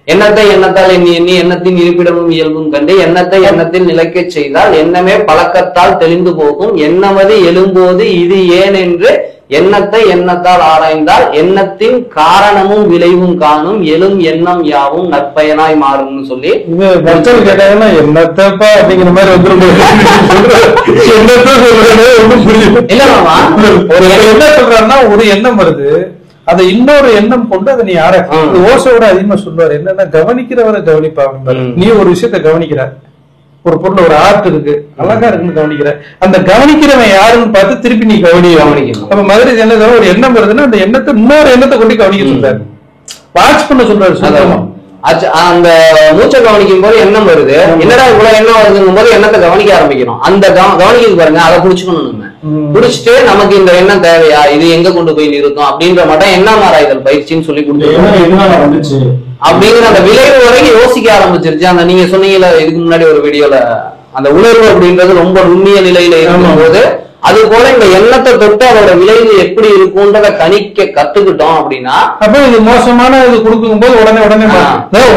எண்ணத்தை எண்ணத்தால் எண்ணி எண்ணி எண்ணத்தின் இருப்பிடமும் இயல்பும் கண்டு எண்ணத்தை எண்ணத்தில் நிலைக்க செய்தால் எண்ணமே பழக்கத்தால் தெளிந்து போகும். எண்ணமது எழும்போது இது ஏன் என்று எண்ணத்தை எண்ணத்தால் ஆராய்ந்தால் எண்ணத்தின் காரணமும் விளைவும் காணும் எழும் எண்ணம் யாவும் நற்பயனாய் மாறும்னு சொல்லி மக்கள் கேட்டாங்கன்னா என்னத்தப்பா அப்படிங்கிற மாதிரி இல்லமாமா ஒரு என்ன சொல்றாருன்னா ஒரு எண்ணம் வருது, அதை இன்னொரு எண்ணம் கொண்டு அதை நீ ஓசையோட அதிகமா சொல்லுவாரு. என்னன்னா கவனிக்கிறவரை கவனிப்பாங்க. நீ ஒரு விஷயத்த கவனிக்கிற, ஒரு பொருள் ஒரு ஆர்ட் இருக்கு அழகா இருக்குன்னு கவனிக்கிற, அந்த கவனிக்கிறவன் யாருன்னு பார்த்து திருப்பி நீ கவனிக்கணும். அப்ப மதுரை என்ன ஒரு எண்ணம் வருதுன்னா அந்த எண்ணத்தை இன்னொரு எண்ணத்தை கொண்டு கவனிக்க சொல்றாரு, வாட்ச் பண்ண சொல்றாரு. அந்த மூச்சை கவனிக்கும் போது எண்ணம் வருது, என்னடா இவ்வளவு எண்ணம் வருதுங்கும் போது எண்ணத்தை கவனிக்க ஆரம்பிக்கணும். அந்த கவனிக்கிறது பாருங்க, அதை புடிச்சுக்கணும். நம்ம குடிச்சிட்டு நமக்கு இந்த எண்ணம் தேவையா, இது எங்க கொண்டு போய் நிறுத்தும் அப்படின்ற மட்டும் எண்ணம் ஆராய்தல் பயிற்சின்னு சொல்லி கொடுத்து அப்படிங்கிற அந்த விளைவு வரைக்கும் யோசிக்க ஆரம்பிச்சிருச்சு. அந்த நீங்க சொன்னீங்கல்ல இதுக்கு முன்னாடி ஒரு வீடியோல, அந்த உணர்வு அப்படின்றது ரொம்ப நுண்ணிய நிலையில இருக்கும்போது அது போல இந்த எண்ணத்தை தொட்டு அதோட விளைவு எப்படி இருக்கும்ன்றத கணிக்க கத்துக்கிட்டோம் அப்படின்னா, அப்ப இது மோசமான இது கொடுக்கும் போது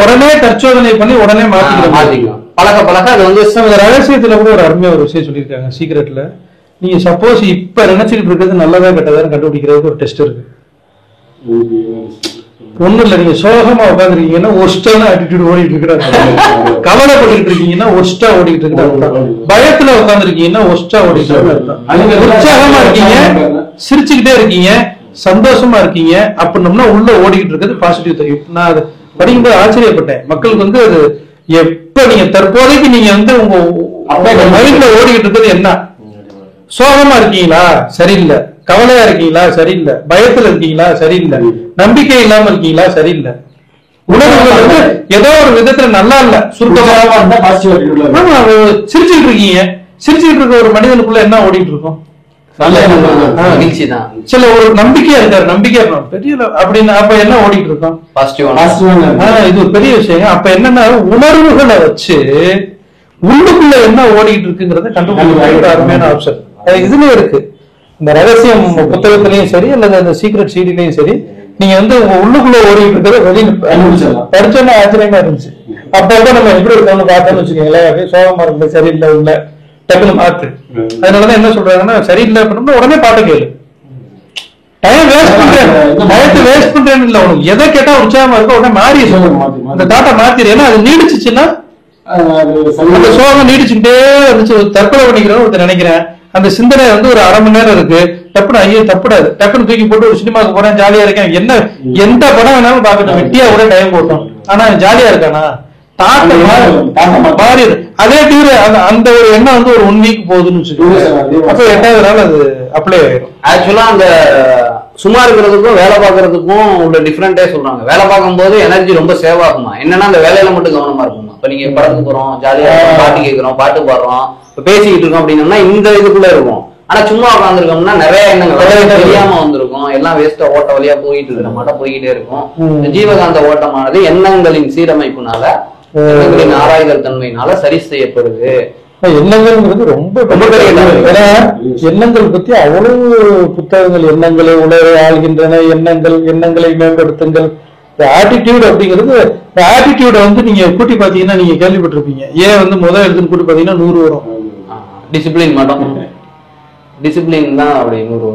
உடனே தற்சோதனை பண்ணி உடனே மாத்திக்கலாம். பழக பழக அது வந்து ரகசியத்துல கூட ஒரு அருமையா ஒரு விஷயம் சொல்லியிருக்காங்க சீக்ரெட்ல. நீங்க சப்போஸ் இப்ப நினைச்சுக்கிட்டு இருக்கிறது நல்லதா கெட்டதான்னு கண்டுபிடிக்கிறதுக்கு ஒரு டெஸ்ட் இருக்கு. ஒண்ணும் இல்ல, நீங்க சோகமா உட்காந்துருக்கீங்கன்னா ஒஸ்டான ஆட்டிடியூட் ஓடிட்டு இருக்கிறாங்க, கவலைப்பட்டு இருக்கீங்கன்னா ஒஸ்டா ஓடிட்டு இருக்கிறாங்க, பயத்துல உட்காந்துருக்கீங்கன்னா ஒஸ்டா ஓடிட்டு இருக்காங்க, உற்சாகமா இருக்கீங்க, சிரிச்சுக்கிட்டே இருக்கீங்க, சந்தோஷமா இருக்கீங்க அப்படின்னோம்னா உள்ள ஓடிக்கிட்டு இருக்கிறது பாசிட்டிவ் தெரியும். நான் அது படிக்கும்போது ஆச்சரியப்பட்டேன். மக்களுக்கு வந்து அது எப்ப நீங்க தற்போதைக்கு நீங்க வந்து உங்க மைண்ட்ல ஓடிக்கிட்டு இருக்கிறது என்ன, சோகமா இருக்கீங்களா சரியில்லை, கவலையா இருக்கீங்களா சரியில்லை, பயத்துல இருக்கீங்களா சரியில்லை, நம்பிக்கை இல்லாம இருக்கீங்களா சரியில்லை, உணர்வுகள் வந்து ஏதோ ஒரு விதத்துல நல்லா இல்ல, சுருக்கமாக சிரிச்சுட்டு இருக்கீங்க. சிரிச்சுட்டு இருக்க ஒரு மனிதனுக்குள்ள என்ன ஓடிட்டு இருக்கும், சில ஒரு நம்பிக்கையா இருக்காரு, நம்பிக்கையா இருக்கணும் பெரிய அப்படின்னு, அப்ப என்ன ஓடிட்டு இருக்கோம், இது ஒரு பெரிய விஷயம். அப்ப என்னன்னா உணர்வுகளை வச்சு உள்ளுக்குள்ள என்ன ஓடிட்டு இருக்குங்கிறத கண்டுபிடிக்க அருமையான ஆப்ஷன் இதுல இருக்கு. இந்த ரகசியம் புத்தகத்திலையும் சரி அல்லது அந்த சீக்ரெட் சீடிலையும் சரி, நீங்க வந்து உங்க உள்ளுக்குள்ள ஓடிட்டு இருக்கிறத வெளியில படிச்சோன்னா ஆச்சரியமா இருந்துச்சு. அப்ப நம்ம எப்படி இருக்கோம்னு பார்த்தோம்னு வச்சுக்கோங்களேன், அப்படியே சோகமா இருக்கு சரியில்லை உள்ள டக்குனு மாத்து. அதனாலதான் என்ன சொல்றாங்கன்னா சரியில்லை அப்படின்னா உடனே பாட்டு கேளு, டைம் வேஸ்ட் பண்றேன், பயத்தை வேஸ்ட் பண்றேன்னு இல்ல, உனக்கு எதை கேட்டா உற்சாகமா இருக்கோ உடனே மாறி சொல்லணும், அந்த தாட்டை மாத்திரு. ஏன்னா அது நீடிச்சுச்சுன்னா அந்த சோகம் நீடிச்சுக்கிட்டே இருந்துச்சு. தற்கொலை பண்ணிக்கிறோம் ஒருத்தர் நினைக்கிறேன், அந்த சிந்தனை வந்து ஒரு அரை மணி நேரம் இருக்கு, டப்புனு ஐயோ தப்புடாது, டப்புனு தூக்கி போட்டு ஒரு சினிமாவுக்கு போறேன் ஜாலியா இருக்கேன், என்ன எந்த படம் வேணாலும் பாக்கட்டும், வெட்டியா கூட டைம் போட்டோம், ஆனா ஜாலியா இருக்கானா மாறிடு. அதே தீவிர அந்த ஒரு எண்ணம் வந்து ஒரு 1 வீக் போகுதுன்னு வச்சுக்கோங்க, அப்ப 8வது நாள் அது அப்ளை ஆயிடும். ஆக்சுவலா அந்த சும்மா இருக்கிறதுக்கும் வேலை பார்க்கறதுக்கும் உள்ள டிஃபரெண்டே சொல்றாங்க. வேலை பார்க்கும் போது எனர்ஜி ரொம்ப சேவ் ஆகுமா, என்னன்னா அந்த வேலையில மட்டும் கவனமா இருக்குமா. இப்ப நீங்க படத்துக்கு போறோம், ஜாலியா பாட்டு கேட்கிறோம், பாட்டு பாடுறோம், இப்ப பேசிக்கிட்டு இருக்கோம் அப்படின்னோம்னா இந்த இதுக்குள்ள இருக்கும். ஆனா சும்மா உட்காந்துருக்கோம்னா நிறைய எண்ணங்கள் தெரியாம வந்திருக்கும், எல்லாம் வேஸ்டா ஓட்ட வழியா போயிட்டு இருக்கிற மாட்டோம் போய்கிட்டே இருக்கும். ஜீவகாந்த ஓட்டமானது எண்ணங்களின் சீரமைப்புனால, எண்ணங்களின் ஆராய்தல் தன்மையினால சரி செய்யப்படுது. எண்ணங்கள்ங்கிறது ரொம்ப எண்ணங்கள் பத்தி அவ்வளவு புத்தகங்கள், எண்ணங்களை உலரை ஆள்கின்றன, எண்ணங்களை மேம்படுத்துங்கள், ஆட்டிடியூட் அப்படிங்கிறது. ஆட்டிடியூட வந்து நீங்க கூட்டி பாத்தீங்கன்னா நீங்க கேள்விப்பட்டிருப்பீங்க, ஏன் வந்து முதல் எழுதுன்னு கூட்டி பாத்தீங்கன்னா 100 வரும். டிசிப்ளின் மட்டும், டிசிப்ளின் தான் அப்படி 100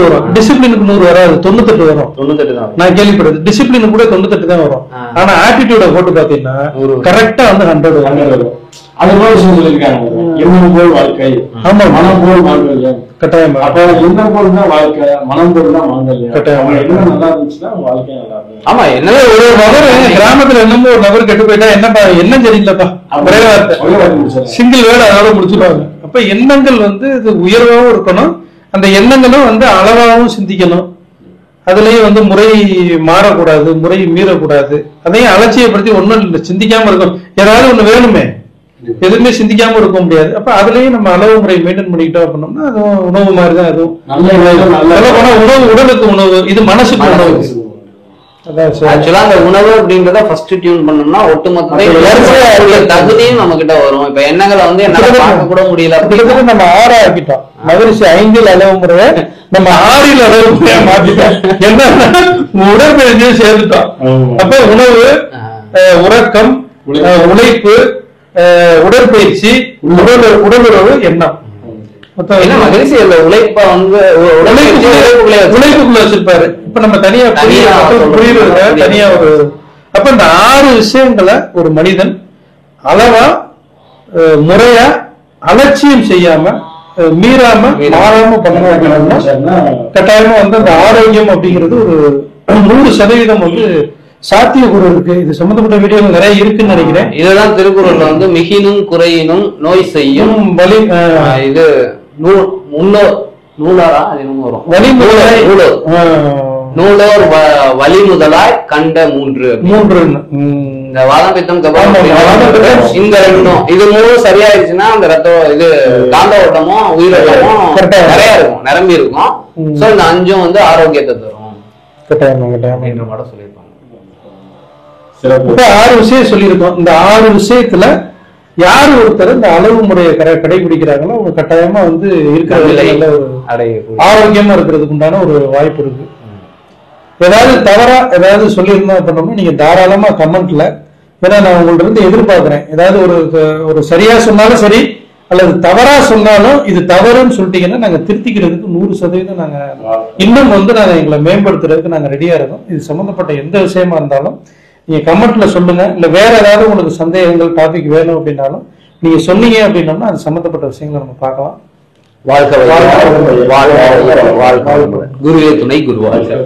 வரும். டிசிப்ளினுக்கு 100 வராது, 98 வரும். 98 தான் நான் கேள்விப்படுது. டிசிப்ளின் கூட 98 தான் வரும். ஆனா ஆட்டிடியூட போட்டு பாத்தீங்கன்னா கரெக்டா வந்து 100 வரும். அது போல விஷயம் சொல்லியிருக்காங்க, எண்ணம் போல் வாழ்க்கை, ஆமா மனம் போல் மாங்கல்யம். கட்டாயமா. அப்ப எண்ணம் போல் தான் வாழ்க்கை, மனம் போல் தான் மாங்கல்யம். கட்டாயமா. எண்ணம் நல்லா இருந்துச்சுன்னா வாழ்க்கை நல்லா இருக்கும். ஆமா, என்னவே ஒரு நபர் கிராமத்துல என்னமோ ஒரு நபர் கெட்டு போயிட்டா என்னப்பா எண்ணம் சரியில்லப்பா, சிங்கிள் வேர்டு அதோட முடிச்சுடுவாங்க. அப்ப எண்ணங்கள் வந்து இது உயர்வாகவும் இருக்கணும், அந்த எண்ணங்களும் வந்து அளவாகவும் சிந்திக்கணும், அதுலயும் வந்து முறை மாறக்கூடாது, முறை மீறக்கூடாது, அதையும் அலட்சியப்படுத்தி ஒன்னும் இல்லை சிந்திக்காம இருக்கும். ஏதாவது ஒண்ணு வேணுமே, எதுவுமே சிந்திக்காம இருக்க முடியாது. அப்ப அதுலயும் நம்ம அளவு முறை மெயின்டைன் பண்ணிக்கிட்டோம் அப்படின்னோம்னா அதுவும் உணவு மாதிரிதான். அதுவும் உணவு உடலுக்கு உணவு, இது மனசுக்கு உணவு. ஆக்சுவலா அந்த உணவு அப்படின்றத ஃபர்ஸ்ட் டியூன் பண்ணோம்னா ஒட்டுமொத்த தகுதியும் நம்ம கிட்ட வரும். இப்ப எண்ணங்களை வந்து என்னால பார்க்க கூட முடியல, நம்ம 6 ஆக்கிட்டோம். மகரிஷி 5 அளவு முறையை நம்ம 6 அளவு முறையா மாத்திட்டோம். என்னன்னா உடற்பயிற்சியும் சேர்த்துட்டோம். அப்ப உணவு, உறக்கம், உழைப்பு, உடற்பயிற்சி, உடலுறவு, எண்ணம். உழைப்ப வந்து உழைப்புக்குள்ள வச்சிருப்பாரு. இப்ப நம்ம தனியா புரியுறது தனியா ஒரு. அப்ப இந்த 6 விஷயங்களை ஒரு மனிதன் அளவா, முறையா, அலட்சியம் செய்யாம, மீறாம, மாறாம பண்ணணும்னா கட்டாயமா வந்து அந்த ஆரோக்கியம் அப்படிங்கிறது ஒரு 100% வந்து சாத்தியக்கூறு இருக்கு. இது சம்பந்தப்பட்ட வீடியோகள் நிறைய இருக்குன்னு நினைக்கிறேன். இதுதான் திருக்குறள்ல வந்து மிகினும் குறையினும் நோய் செய்யும் வலி, இது நூலாரா அது வரும், வழிமுறை நூலோர் வழி முதலாய் கண்ட 3 இந்த வாதம் பித்தம் கபம் இந்த ரெண்டும் இது 3 சரியாயிருச்சுன்னா அந்த ரத்தம் இது காந்த ஓட்டமும் உயிரோட்டமும் நிறைய இருக்கும், நிரம்பி இருக்கும். சோ இந்த 5 வந்து ஆரோக்கியத்தை தரும் அப்படின்ற மாதிரி சொல்லியிருப்பாங்க. 6 விஷயம் சொல்லியிருக்கோம். இந்த 6 விஷயத்துல யாரு ஒருத்தர் இந்த அளவு முறையை கடைபிடிக்கிறாங்களோ அவங்க கட்டாயமா வந்து இருக்கிற ஆரோக்கியமா இருக்கிறதுக்கு உண்டான ஒரு வாய்ப்பு இருக்கு. ஏதாவது தவறா ஏதாவது சொல்லியிருந்தோம் அப்படின்னா நீங்க தாராளமா கமெண்ட்ல, ஏன்னா நான் உங்கள்ட்ட இருந்து எதிர்பார்க்கிறேன். ஏதாவது ஒரு சரியா சொன்னாலும் சரி அல்லது தவறா சொன்னாலும் இது தவறுன்னு சொல்லிட்டீங்கன்னா நாங்க திருத்திக்கிறதுக்கு 100% நாங்க இன்னும் வந்து நாங்க எங்களை மேம்படுத்துறதுக்கு நாங்க ரெடியா இருக்கோம். இது சம்பந்தப்பட்ட எந்த விஷயமா இருந்தாலும் நீங்க கமெண்ட்ல சொல்லுங்க. இல்ல வேற ஏதாவது உங்களுக்கு சந்தேகங்கள் டாபிக் வேணும் அப்படின்னாலும் நீங்க சொன்னீங்க அப்படின்னோம்னா அது சம்பந்தப்பட்ட விஷயங்களை நம்ம பார்க்கலாம். வாழ்க்கை குருவே துணை குருவாழ்க.